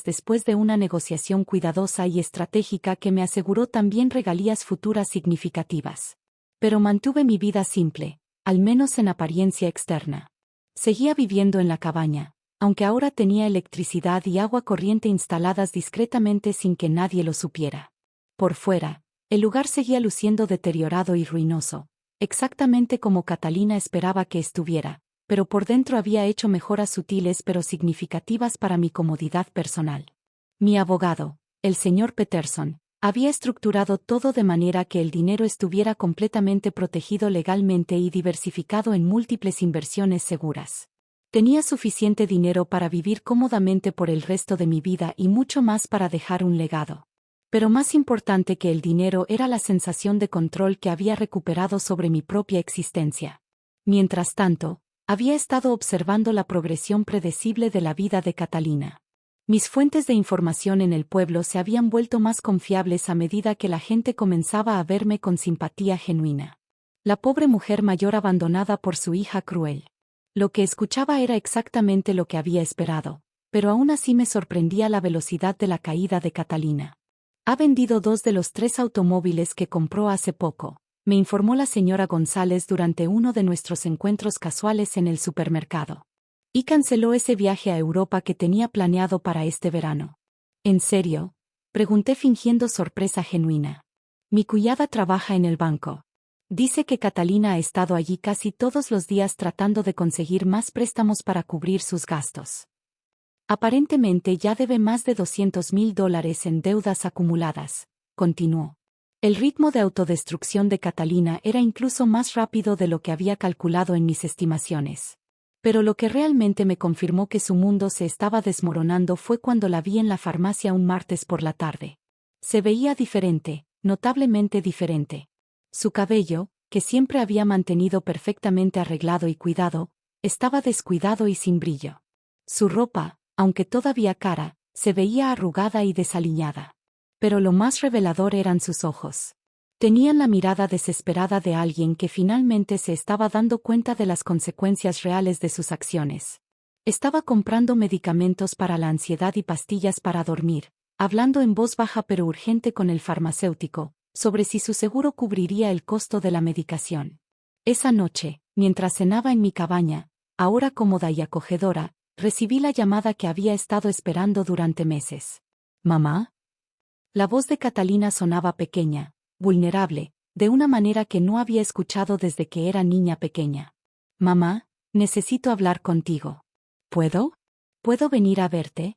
después de una negociación cuidadosa y estratégica que me aseguró también regalías futuras significativas. Pero mantuve mi vida simple, al menos en apariencia externa. Seguía viviendo en la cabaña, aunque ahora tenía electricidad y agua corriente instaladas discretamente sin que nadie lo supiera. Por fuera, el lugar seguía luciendo deteriorado y ruinoso, exactamente como Catalina esperaba que estuviera, pero por dentro había hecho mejoras sutiles pero significativas para mi comodidad personal. Mi abogado, el señor Peterson, había estructurado todo de manera que el dinero estuviera completamente protegido legalmente y diversificado en múltiples inversiones seguras. Tenía suficiente dinero para vivir cómodamente por el resto de mi vida y mucho más para dejar un legado. Pero más importante que el dinero era la sensación de control que había recuperado sobre mi propia existencia. Mientras tanto, había estado observando la progresión predecible de la vida de Catalina. Mis fuentes de información en el pueblo se habían vuelto más confiables a medida que la gente comenzaba a verme con simpatía genuina. La pobre mujer mayor abandonada por su hija cruel. Lo que escuchaba era exactamente lo que había esperado, pero aún así me sorprendía la velocidad de la caída de Catalina. Ha vendido 2 de los 3 automóviles que compró hace poco, me informó la señora González durante uno de nuestros encuentros casuales en el supermercado. Y canceló ese viaje a Europa que tenía planeado para este verano. ¿En serio?, pregunté fingiendo sorpresa genuina. Mi cuñada trabaja en el banco. Dice que Catalina ha estado allí casi todos los días tratando de conseguir más préstamos para cubrir sus gastos. Aparentemente ya debe más de $200,000 en deudas acumuladas, continuó. El ritmo de autodestrucción de Catalina era incluso más rápido de lo que había calculado en mis estimaciones. Pero lo que realmente me confirmó que su mundo se estaba desmoronando fue cuando la vi en la farmacia un martes por la tarde. Se veía diferente, notablemente diferente. Su cabello, que siempre había mantenido perfectamente arreglado y cuidado, estaba descuidado y sin brillo. Su ropa, aunque todavía cara, se veía arrugada y desaliñada. Pero lo más revelador eran sus ojos. Tenían la mirada desesperada de alguien que finalmente se estaba dando cuenta de las consecuencias reales de sus acciones. Estaba comprando medicamentos para la ansiedad y pastillas para dormir, hablando en voz baja pero urgente con el farmacéutico, sobre si su seguro cubriría el costo de la medicación. Esa noche, mientras cenaba en mi cabaña, ahora cómoda y acogedora, recibí la llamada que había estado esperando durante meses. ¿Mamá? La voz de Catalina sonaba pequeña, vulnerable, de una manera que no había escuchado desde que era niña pequeña. Mamá, necesito hablar contigo. ¿Puedo? ¿Puedo venir a verte?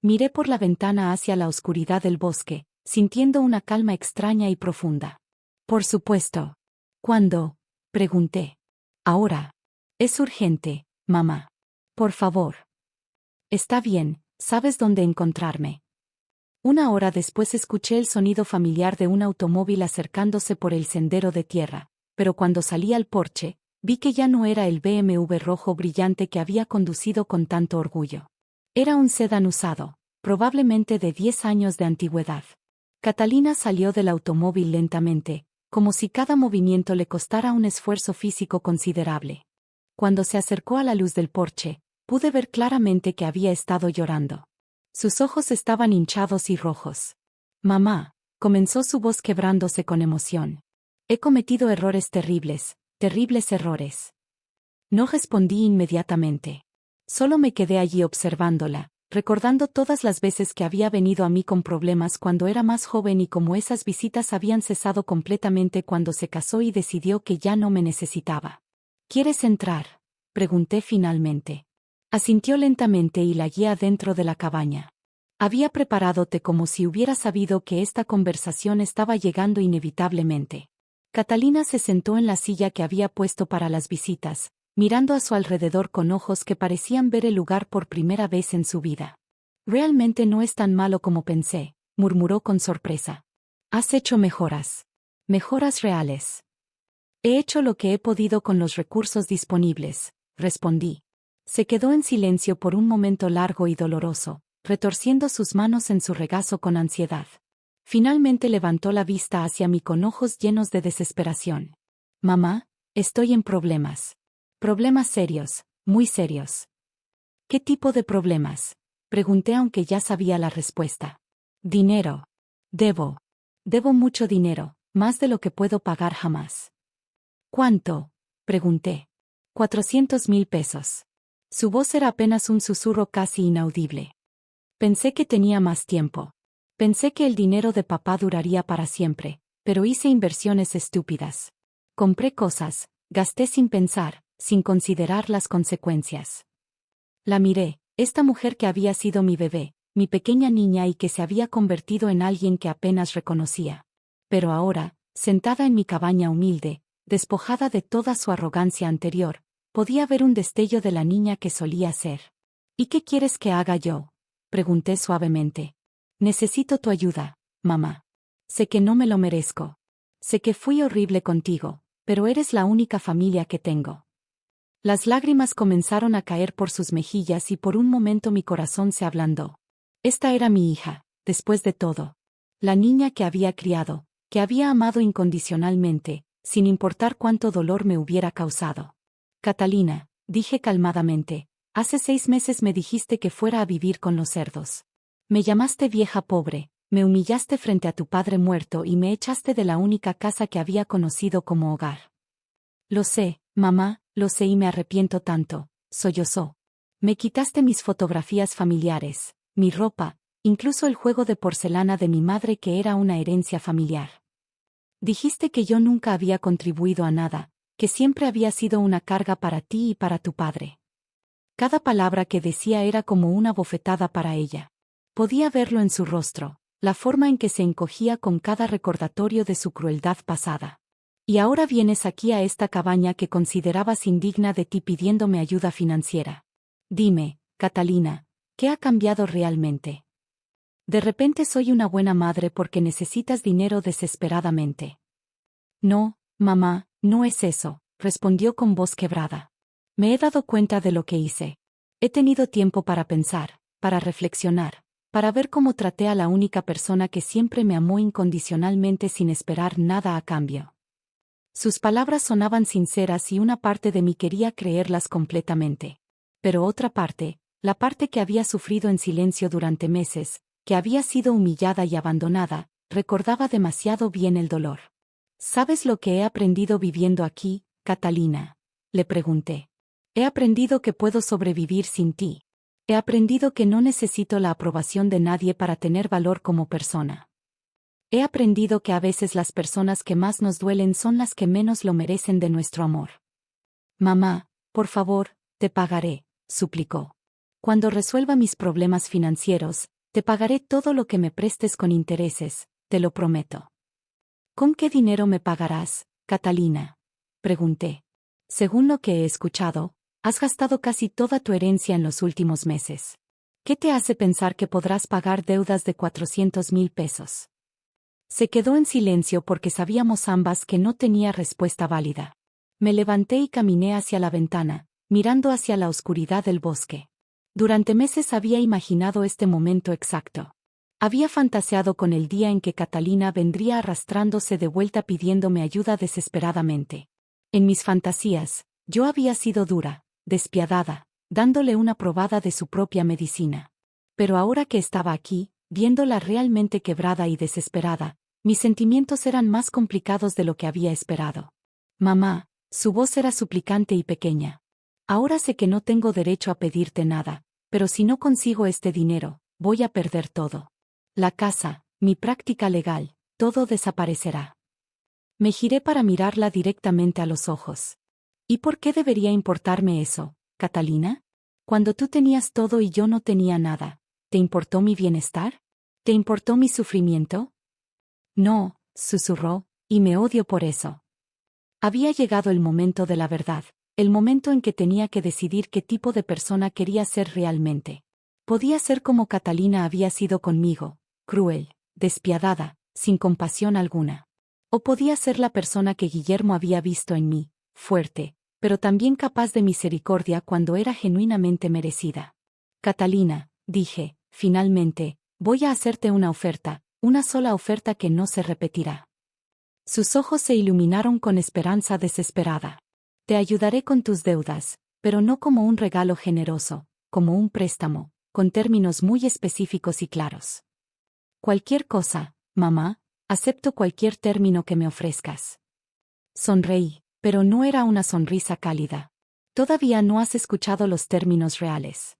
Miré por la ventana hacia la oscuridad del bosque, sintiendo una calma extraña y profunda. Por supuesto. ¿Cuándo? Pregunté. Ahora. Es urgente, mamá. Por favor. Está bien, sabes dónde encontrarme. Una hora después escuché el sonido familiar de un automóvil acercándose por el sendero de tierra, pero cuando salí al porche, vi que ya no era el BMW rojo brillante que había conducido con tanto orgullo. Era un sedán usado, probablemente de 10 años de antigüedad. Catalina salió del automóvil lentamente, como si cada movimiento le costara un esfuerzo físico considerable. Cuando se acercó a la luz del porche, pude ver claramente que había estado llorando. Sus ojos estaban hinchados y rojos. Mamá, comenzó su voz quebrándose con emoción. He cometido errores terribles, terribles errores. No respondí inmediatamente. Solo me quedé allí observándola, recordando todas las veces que había venido a mí con problemas cuando era más joven y cómo esas visitas habían cesado completamente cuando se casó y decidió que ya no me necesitaba. ¿Quieres entrar?, pregunté finalmente. Asintió lentamente y la guié adentro de la cabaña. Había preparado té como si hubiera sabido que esta conversación estaba llegando inevitablemente. Catalina se sentó en la silla que había puesto para las visitas, mirando a su alrededor con ojos que parecían ver el lugar por primera vez en su vida. Realmente no es tan malo como pensé, murmuró con sorpresa. Has hecho mejoras. Mejoras reales. He hecho lo que he podido con los recursos disponibles, respondí. Se quedó en silencio por un momento largo y doloroso, retorciendo sus manos en su regazo con ansiedad. Finalmente levantó la vista hacia mí con ojos llenos de desesperación. Mamá, estoy en problemas. Problemas serios, muy serios. ¿Qué tipo de problemas?, pregunté aunque ya sabía la respuesta. Dinero. Debo mucho dinero, más de lo que puedo pagar jamás. ¿Cuánto?, pregunté. 400,000 pesos. Su voz era apenas un susurro casi inaudible. Pensé que tenía más tiempo. Pensé que el dinero de papá duraría para siempre, pero hice inversiones estúpidas. Compré cosas, gasté sin pensar, sin considerar las consecuencias. La miré, esta mujer que había sido mi bebé, mi pequeña niña y que se había convertido en alguien que apenas reconocía. Pero ahora, sentada en mi cabaña humilde, despojada de toda su arrogancia anterior, podía ver un destello de la niña que solía ser. ¿Y qué quieres que haga yo?, pregunté suavemente. Necesito tu ayuda, mamá. Sé que no me lo merezco. Sé que fui horrible contigo, pero eres la única familia que tengo. Las lágrimas comenzaron a caer por sus mejillas y por un momento mi corazón se ablandó. Esta era mi hija, después de todo. La niña que había criado, que había amado incondicionalmente, sin importar cuánto dolor me hubiera causado. Catalina, dije calmadamente, hace 6 meses me dijiste que fuera a vivir con los cerdos. Me llamaste vieja pobre, me humillaste frente a tu padre muerto y me echaste de la única casa que había conocido como hogar. Lo sé, mamá, lo sé y me arrepiento tanto, sollozó. Me quitaste mis fotografías familiares, mi ropa, incluso el juego de porcelana de mi madre que era una herencia familiar. Dijiste que yo nunca había contribuido a nada, que siempre había sido una carga para ti y para tu padre. Cada palabra que decía era como una bofetada para ella. Podía verlo en su rostro, la forma en que se encogía con cada recordatorio de su crueldad pasada. Y ahora vienes aquí a esta cabaña que considerabas indigna de ti pidiéndome ayuda financiera. Dime, Catalina, ¿qué ha cambiado realmente? De repente soy una buena madre porque necesitas dinero desesperadamente. No, mamá, no es eso, respondió con voz quebrada. Me he dado cuenta de lo que hice. He tenido tiempo para pensar, para reflexionar, para ver cómo traté a la única persona que siempre me amó incondicionalmente sin esperar nada a cambio. Sus palabras sonaban sinceras y una parte de mí quería creerlas completamente. Pero otra parte, la parte que había sufrido en silencio durante meses, que había sido humillada y abandonada, recordaba demasiado bien el dolor. ¿Sabes lo que he aprendido viviendo aquí, Catalina? Le pregunté. He aprendido que puedo sobrevivir sin ti. He aprendido que no necesito la aprobación de nadie para tener valor como persona. He aprendido que a veces las personas que más nos duelen son las que menos lo merecen de nuestro amor. Mamá, por favor, te pagaré, suplicó. Cuando resuelva mis problemas financieros, te pagaré todo lo que me prestes con intereses, te lo prometo. ¿Con qué dinero me pagarás, Catalina? Pregunté. Según lo que he escuchado, has gastado casi toda tu herencia en los últimos meses. ¿Qué te hace pensar que podrás pagar deudas de 400,000 pesos? Se quedó en silencio porque sabíamos ambas que no tenía respuesta válida. Me levanté y caminé hacia la ventana, mirando hacia la oscuridad del bosque. Durante meses había imaginado este momento exacto. Había fantaseado con el día en que Catalina vendría arrastrándose de vuelta pidiéndome ayuda desesperadamente. En mis fantasías, yo había sido dura, despiadada, dándole una probada de su propia medicina. Pero ahora que estaba aquí, viéndola realmente quebrada y desesperada, mis sentimientos eran más complicados de lo que había esperado. Mamá, su voz era suplicante y pequeña. Ahora sé que no tengo derecho a pedirte nada, pero si no consigo este dinero, voy a perder todo. La casa, mi práctica legal, todo desaparecerá. Me giré para mirarla directamente a los ojos. ¿Y por qué debería importarme eso, Catalina? Cuando tú tenías todo y yo no tenía nada, ¿te importó mi bienestar? ¿Te importó mi sufrimiento? No, susurró, y me odio por eso. Había llegado el momento de la verdad, el momento en que tenía que decidir qué tipo de persona quería ser realmente. Podía ser como Catalina había sido conmigo, cruel, despiadada, sin compasión alguna. O podía ser la persona que Guillermo había visto en mí, fuerte, pero también capaz de misericordia cuando era genuinamente merecida. Catalina, dije, finalmente, voy a hacerte una oferta, una sola oferta que no se repetirá. Sus ojos se iluminaron con esperanza desesperada. Te ayudaré con tus deudas, pero no como un regalo generoso, como un préstamo, con términos muy específicos y claros. Cualquier cosa, mamá, acepto cualquier término que me ofrezcas. Sonreí, pero no era una sonrisa cálida. Todavía no has escuchado los términos reales.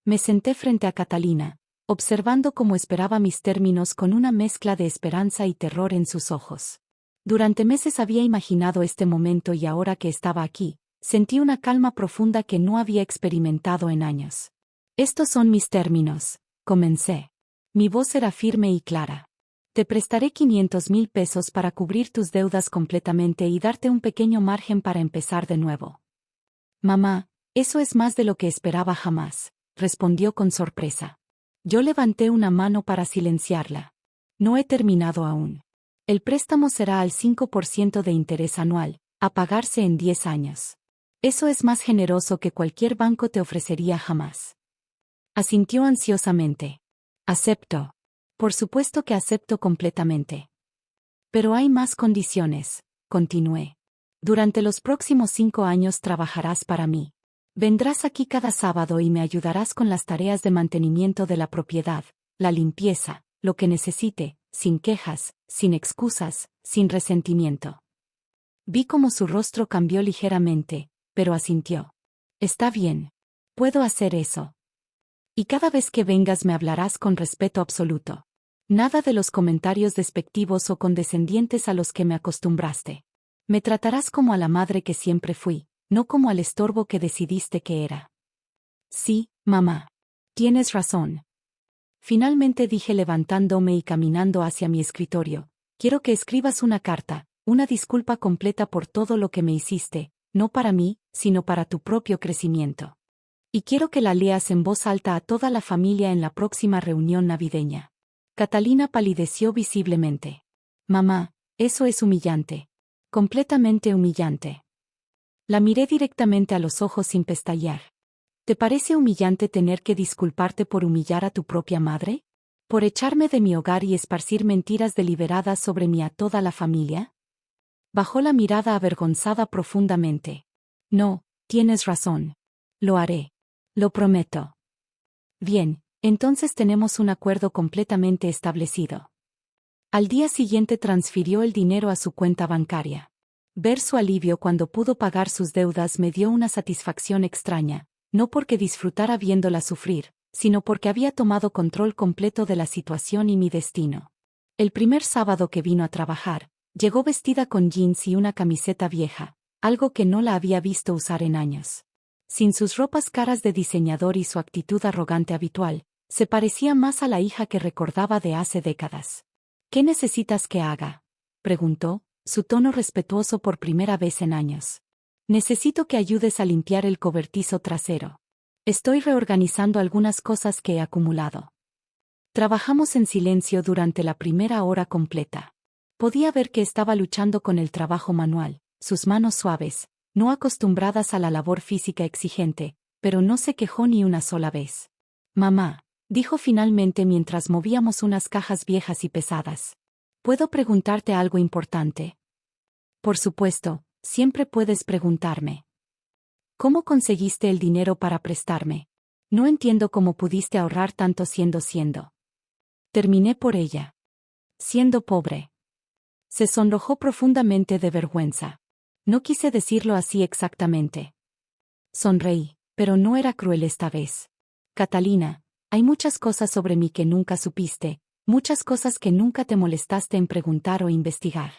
Me senté frente a Catalina, observando cómo esperaba mis términos con una mezcla de esperanza y terror en sus ojos. Durante meses había imaginado este momento y ahora que estaba aquí, sentí una calma profunda que no había experimentado en años. Estos son mis términos, comencé. Mi voz era firme y clara. Te prestaré 500,000 pesos para cubrir tus deudas completamente y darte un pequeño margen para empezar de nuevo. Mamá, eso es más de lo que esperaba jamás, respondió con sorpresa. Yo levanté una mano para silenciarla. No he terminado aún. El préstamo será al 5% de interés anual, a pagarse en 10 años. Eso es más generoso que cualquier banco te ofrecería jamás. Asintió ansiosamente. Acepto. Por supuesto que acepto completamente. Pero hay más condiciones, continué. Durante los próximos 5 años trabajarás para mí. Vendrás aquí cada sábado y me ayudarás con las tareas de mantenimiento de la propiedad, la limpieza, lo que necesite, sin quejas, sin excusas, sin resentimiento. Vi cómo su rostro cambió ligeramente, pero asintió. Está bien. Puedo hacer eso. Y cada vez que vengas me hablarás con respeto absoluto. Nada de los comentarios despectivos o condescendientes a los que me acostumbraste. Me tratarás como a la madre que siempre fui, no como al estorbo que decidiste que era. Sí, mamá. Tienes razón. Finalmente dije levantándome y caminando hacia mi escritorio. Quiero que escribas una carta, una disculpa completa por todo lo que me hiciste, no para mí, sino para tu propio crecimiento. Y quiero que la leas en voz alta a toda la familia en la próxima reunión navideña. Catalina palideció visiblemente. Mamá, eso es humillante. Completamente humillante. La miré directamente a los ojos sin pestañear. ¿Te parece humillante tener que disculparte por humillar a tu propia madre? ¿Por echarme de mi hogar y esparcir mentiras deliberadas sobre mí a toda la familia? Bajó la mirada avergonzada profundamente. No, tienes razón. Lo haré. Lo prometo. Bien, entonces tenemos un acuerdo completamente establecido. Al día siguiente transfirió el dinero a su cuenta bancaria. Ver su alivio cuando pudo pagar sus deudas me dio una satisfacción extraña, no porque disfrutara viéndola sufrir, sino porque había tomado control completo de la situación y mi destino. El primer sábado que vino a trabajar, llegó vestida con jeans y una camiseta vieja, algo que no la había visto usar en años. Sin sus ropas caras de diseñador y su actitud arrogante habitual, se parecía más a la hija que recordaba de hace décadas. ¿Qué necesitas que haga?, preguntó, su tono respetuoso por primera vez en años. Necesito que ayudes a limpiar el cobertizo trasero. Estoy reorganizando algunas cosas que he acumulado. Trabajamos en silencio durante la primera hora completa. Podía ver que estaba luchando con el trabajo manual, sus manos suaves, no acostumbradas a la labor física exigente, pero no se quejó ni una sola vez. Mamá, dijo finalmente mientras movíamos unas cajas viejas y pesadas. ¿Puedo preguntarte algo importante? Por supuesto, siempre puedes preguntarme. ¿Cómo conseguiste el dinero para prestarme? No entiendo cómo pudiste ahorrar tanto siendo. Terminé por ella. Siendo pobre. Se sonrojó profundamente de vergüenza. No quise decirlo así exactamente. Sonreí, pero no era cruel esta vez. Catalina, hay muchas cosas sobre mí que nunca supiste, muchas cosas que nunca te molestaste en preguntar o investigar.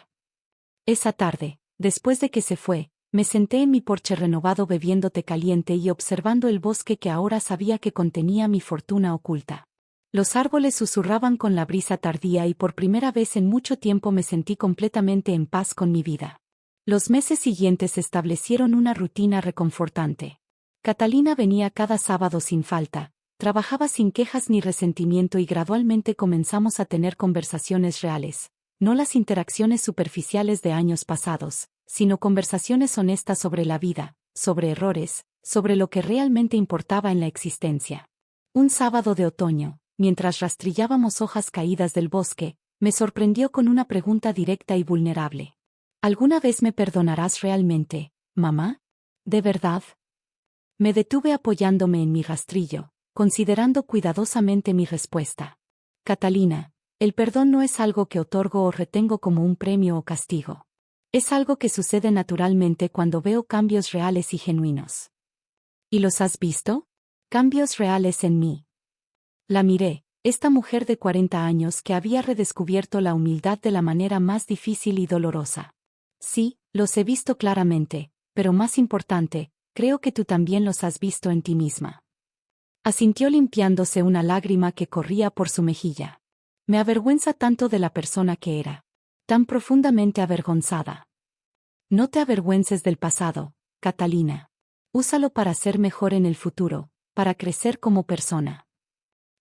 Esa tarde, después de que se fue, me senté en mi porche renovado bebiendo té caliente y observando el bosque que ahora sabía que contenía mi fortuna oculta. Los árboles susurraban con la brisa tardía y por primera vez en mucho tiempo me sentí completamente en paz con mi vida. Los meses siguientes establecieron una rutina reconfortante. Catalina venía cada sábado sin falta, trabajaba sin quejas ni resentimiento y gradualmente comenzamos a tener conversaciones reales, no las interacciones superficiales de años pasados, sino conversaciones honestas sobre la vida, sobre errores, sobre lo que realmente importaba en la existencia. Un sábado de otoño, mientras rastrillábamos hojas caídas del bosque, me sorprendió con una pregunta directa y vulnerable. ¿Alguna vez me perdonarás realmente, mamá? ¿De verdad? Me detuve apoyándome en mi rastrillo, considerando cuidadosamente mi respuesta. Catalina, el perdón no es algo que otorgo o retengo como un premio o castigo. Es algo que sucede naturalmente cuando veo cambios reales y genuinos. ¿Y los has visto? Cambios reales en mí. La miré, esta mujer de 40 años que había redescubierto la humildad de la manera más difícil y dolorosa. Sí, los he visto claramente, pero más importante, creo que tú también los has visto en ti misma. Asintió limpiándose una lágrima que corría por su mejilla. Me avergüenza tanto de la persona que era. Tan profundamente avergonzada. No te avergüences del pasado, Catalina. Úsalo para ser mejor en el futuro, para crecer como persona.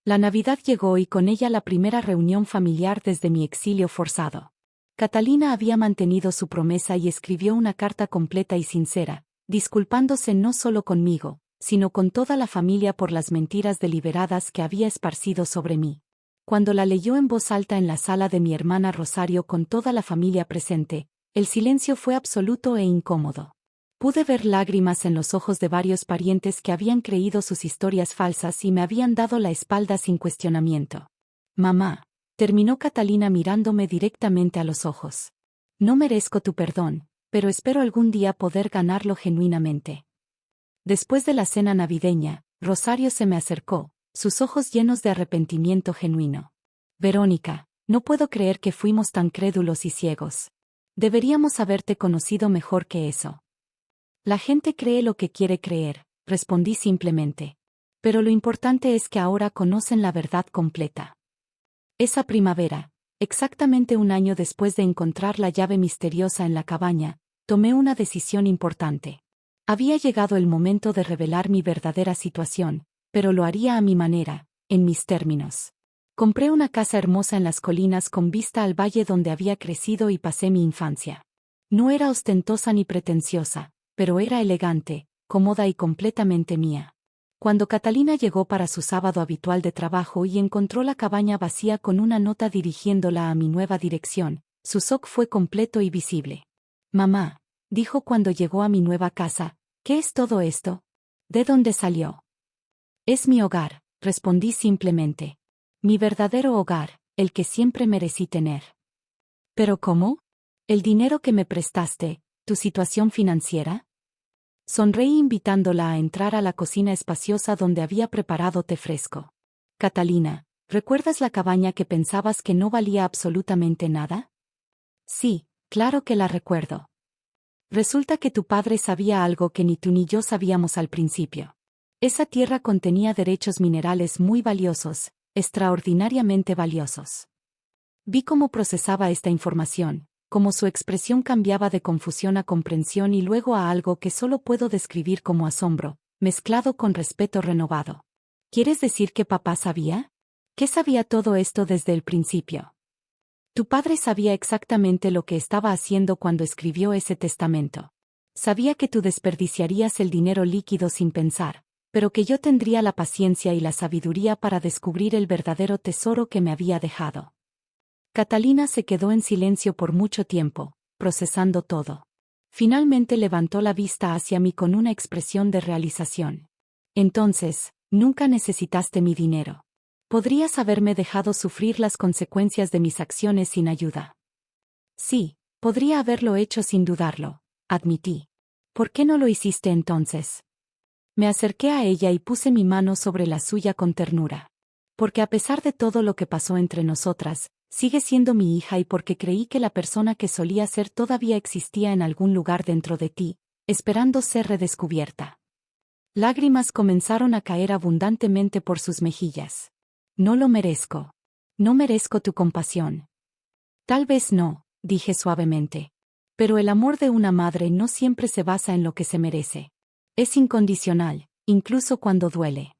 La Navidad llegó y con ella la primera reunión familiar desde mi exilio forzado. Catalina había mantenido su promesa y escribió una carta completa y sincera, disculpándose no solo conmigo, sino con toda la familia por las mentiras deliberadas que había esparcido sobre mí. Cuando la leyó en voz alta en la sala de mi hermana Rosario con toda la familia presente, el silencio fue absoluto e incómodo. Pude ver lágrimas en los ojos de varios parientes que habían creído sus historias falsas y me habían dado la espalda sin cuestionamiento. Mamá, terminó Catalina mirándome directamente a los ojos. No merezco tu perdón, pero espero algún día poder ganarlo genuinamente. Después de la cena navideña, Rosario se me acercó, sus ojos llenos de arrepentimiento genuino. Verónica, no puedo creer que fuimos tan crédulos y ciegos. Deberíamos haberte conocido mejor que eso. La gente cree lo que quiere creer, respondí simplemente. Pero lo importante es que ahora conocen la verdad completa. Esa primavera, exactamente un año después de encontrar la llave misteriosa en la cabaña, tomé una decisión importante. Había llegado el momento de revelar mi verdadera situación, pero lo haría a mi manera, en mis términos. Compré una casa hermosa en las colinas con vista al valle donde había crecido y pasé mi infancia. No era ostentosa ni pretenciosa, pero era elegante, cómoda y completamente mía. Cuando Catalina llegó para su sábado habitual de trabajo y encontró la cabaña vacía con una nota dirigiéndola a mi nueva dirección, su shock fue completo y visible. «Mamá», dijo cuando llegó a mi nueva casa, «¿qué es todo esto? ¿De dónde salió?» «Es mi hogar», respondí simplemente. «Mi verdadero hogar, el que siempre merecí tener». «¿Pero cómo? ¿El dinero que me prestaste, tu situación financiera?» Sonreí invitándola a entrar a la cocina espaciosa donde había preparado té fresco. «Catalina, ¿recuerdas la cabaña que pensabas que no valía absolutamente nada?» «Sí, claro que la recuerdo. Resulta que tu padre sabía algo que ni tú ni yo sabíamos al principio. Esa tierra contenía derechos minerales muy valiosos, extraordinariamente valiosos». Vi cómo procesaba esta información, cómo su expresión cambiaba de confusión a comprensión y luego a algo que solo puedo describir como asombro, mezclado con respeto renovado. «¿Quieres decir que papá sabía? ¿Qué sabía todo esto desde el principio?» «Tu padre sabía exactamente lo que estaba haciendo cuando escribió ese testamento. Sabía que tú desperdiciarías el dinero líquido sin pensar, pero que yo tendría la paciencia y la sabiduría para descubrir el verdadero tesoro que me había dejado». Catalina se quedó en silencio por mucho tiempo, procesando todo. Finalmente levantó la vista hacia mí con una expresión de realización. «Entonces, nunca necesitaste mi dinero. Podrías haberme dejado sufrir las consecuencias de mis acciones sin ayuda». «Sí, podría haberlo hecho sin dudarlo», admití. «¿Por qué no lo hiciste entonces?» Me acerqué a ella y puse mi mano sobre la suya con ternura. «Porque a pesar de todo lo que pasó entre nosotras, sigue siendo mi hija y porque creí que la persona que solía ser todavía existía en algún lugar dentro de ti, esperando ser redescubierta». Lágrimas comenzaron a caer abundantemente por sus mejillas. «No lo merezco. No merezco tu compasión». «Tal vez no», dije suavemente. «Pero el amor de una madre no siempre se basa en lo que se merece. Es incondicional, incluso cuando duele».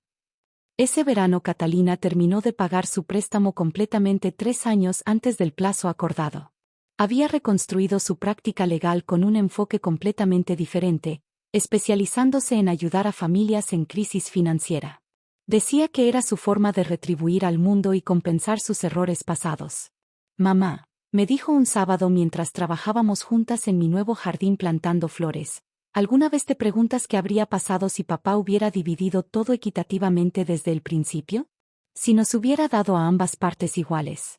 Ese verano Catalina terminó de pagar su préstamo completamente 3 años antes del plazo acordado. Había reconstruido su práctica legal con un enfoque completamente diferente, especializándose en ayudar a familias en crisis financiera. Decía que era su forma de retribuir al mundo y compensar sus errores pasados. «Mamá», me dijo un sábado mientras trabajábamos juntas en mi nuevo jardín plantando flores, ¿alguna vez te preguntas qué habría pasado si papá hubiera dividido todo equitativamente desde el principio? Si nos hubiera dado a ambas partes iguales.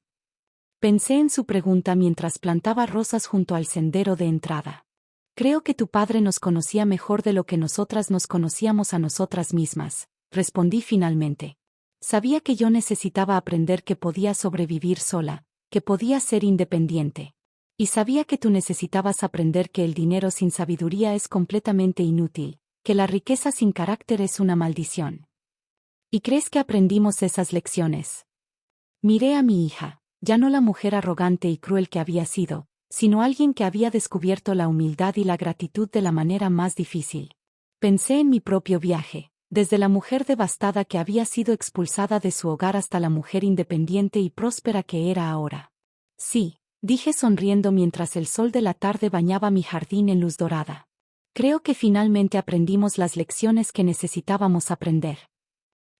Pensé en su pregunta mientras plantaba rosas junto al sendero de entrada. «Creo que tu padre nos conocía mejor de lo que nosotras nos conocíamos a nosotras mismas», respondí finalmente. «Sabía que yo necesitaba aprender que podía sobrevivir sola, que podía ser independiente. Y sabía que tú necesitabas aprender que el dinero sin sabiduría es completamente inútil, que la riqueza sin carácter es una maldición». «¿Y crees que aprendimos esas lecciones?» Miré a mi hija, ya no la mujer arrogante y cruel que había sido, sino alguien que había descubierto la humildad y la gratitud de la manera más difícil. Pensé en mi propio viaje, desde la mujer devastada que había sido expulsada de su hogar hasta la mujer independiente y próspera que era ahora. «Sí», dije sonriendo mientras el sol de la tarde bañaba mi jardín en luz dorada. «Creo que finalmente aprendimos las lecciones que necesitábamos aprender».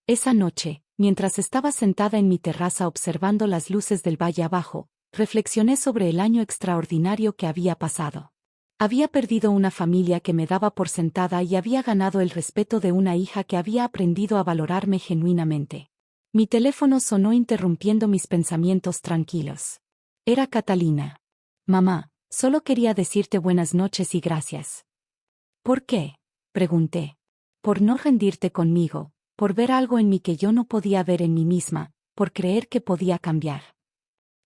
Esa noche, mientras estaba sentada en mi terraza observando las luces del valle abajo, reflexioné sobre el año extraordinario que había pasado. Había perdido una familia que me daba por sentada y había ganado el respeto de una hija que había aprendido a valorarme genuinamente. Mi teléfono sonó interrumpiendo mis pensamientos tranquilos. Era Catalina. «Mamá, solo quería decirte buenas noches y gracias». «¿Por qué?», pregunté. «Por no rendirte conmigo, por ver algo en mí que yo no podía ver en mí misma, por creer que podía cambiar».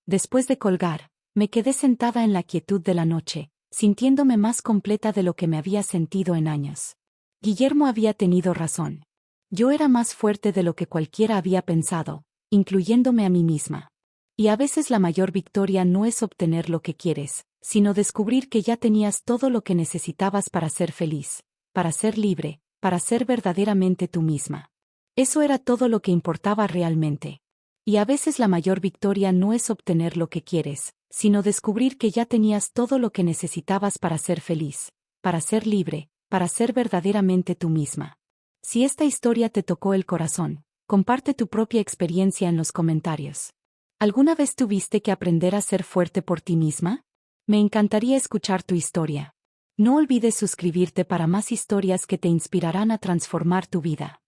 Después de colgar, me quedé sentada en la quietud de la noche, sintiéndome más completa de lo que me había sentido en años. Guillermo había tenido razón. Yo era más fuerte de lo que cualquiera había pensado, incluyéndome a mí misma. Y a veces la mayor victoria no es obtener lo que quieres, sino descubrir que ya tenías todo lo que necesitabas para ser feliz, para ser libre, para ser verdaderamente tú misma. Eso era todo lo que importaba realmente. Y a veces la mayor victoria no es obtener lo que quieres, sino descubrir que ya tenías todo lo que necesitabas para ser feliz, para ser libre, para ser verdaderamente tú misma. Si esta historia te tocó el corazón, comparte tu propia experiencia en los comentarios. ¿Alguna vez tuviste que aprender a ser fuerte por ti misma? Me encantaría escuchar tu historia. No olvides suscribirte para más historias que te inspirarán a transformar tu vida.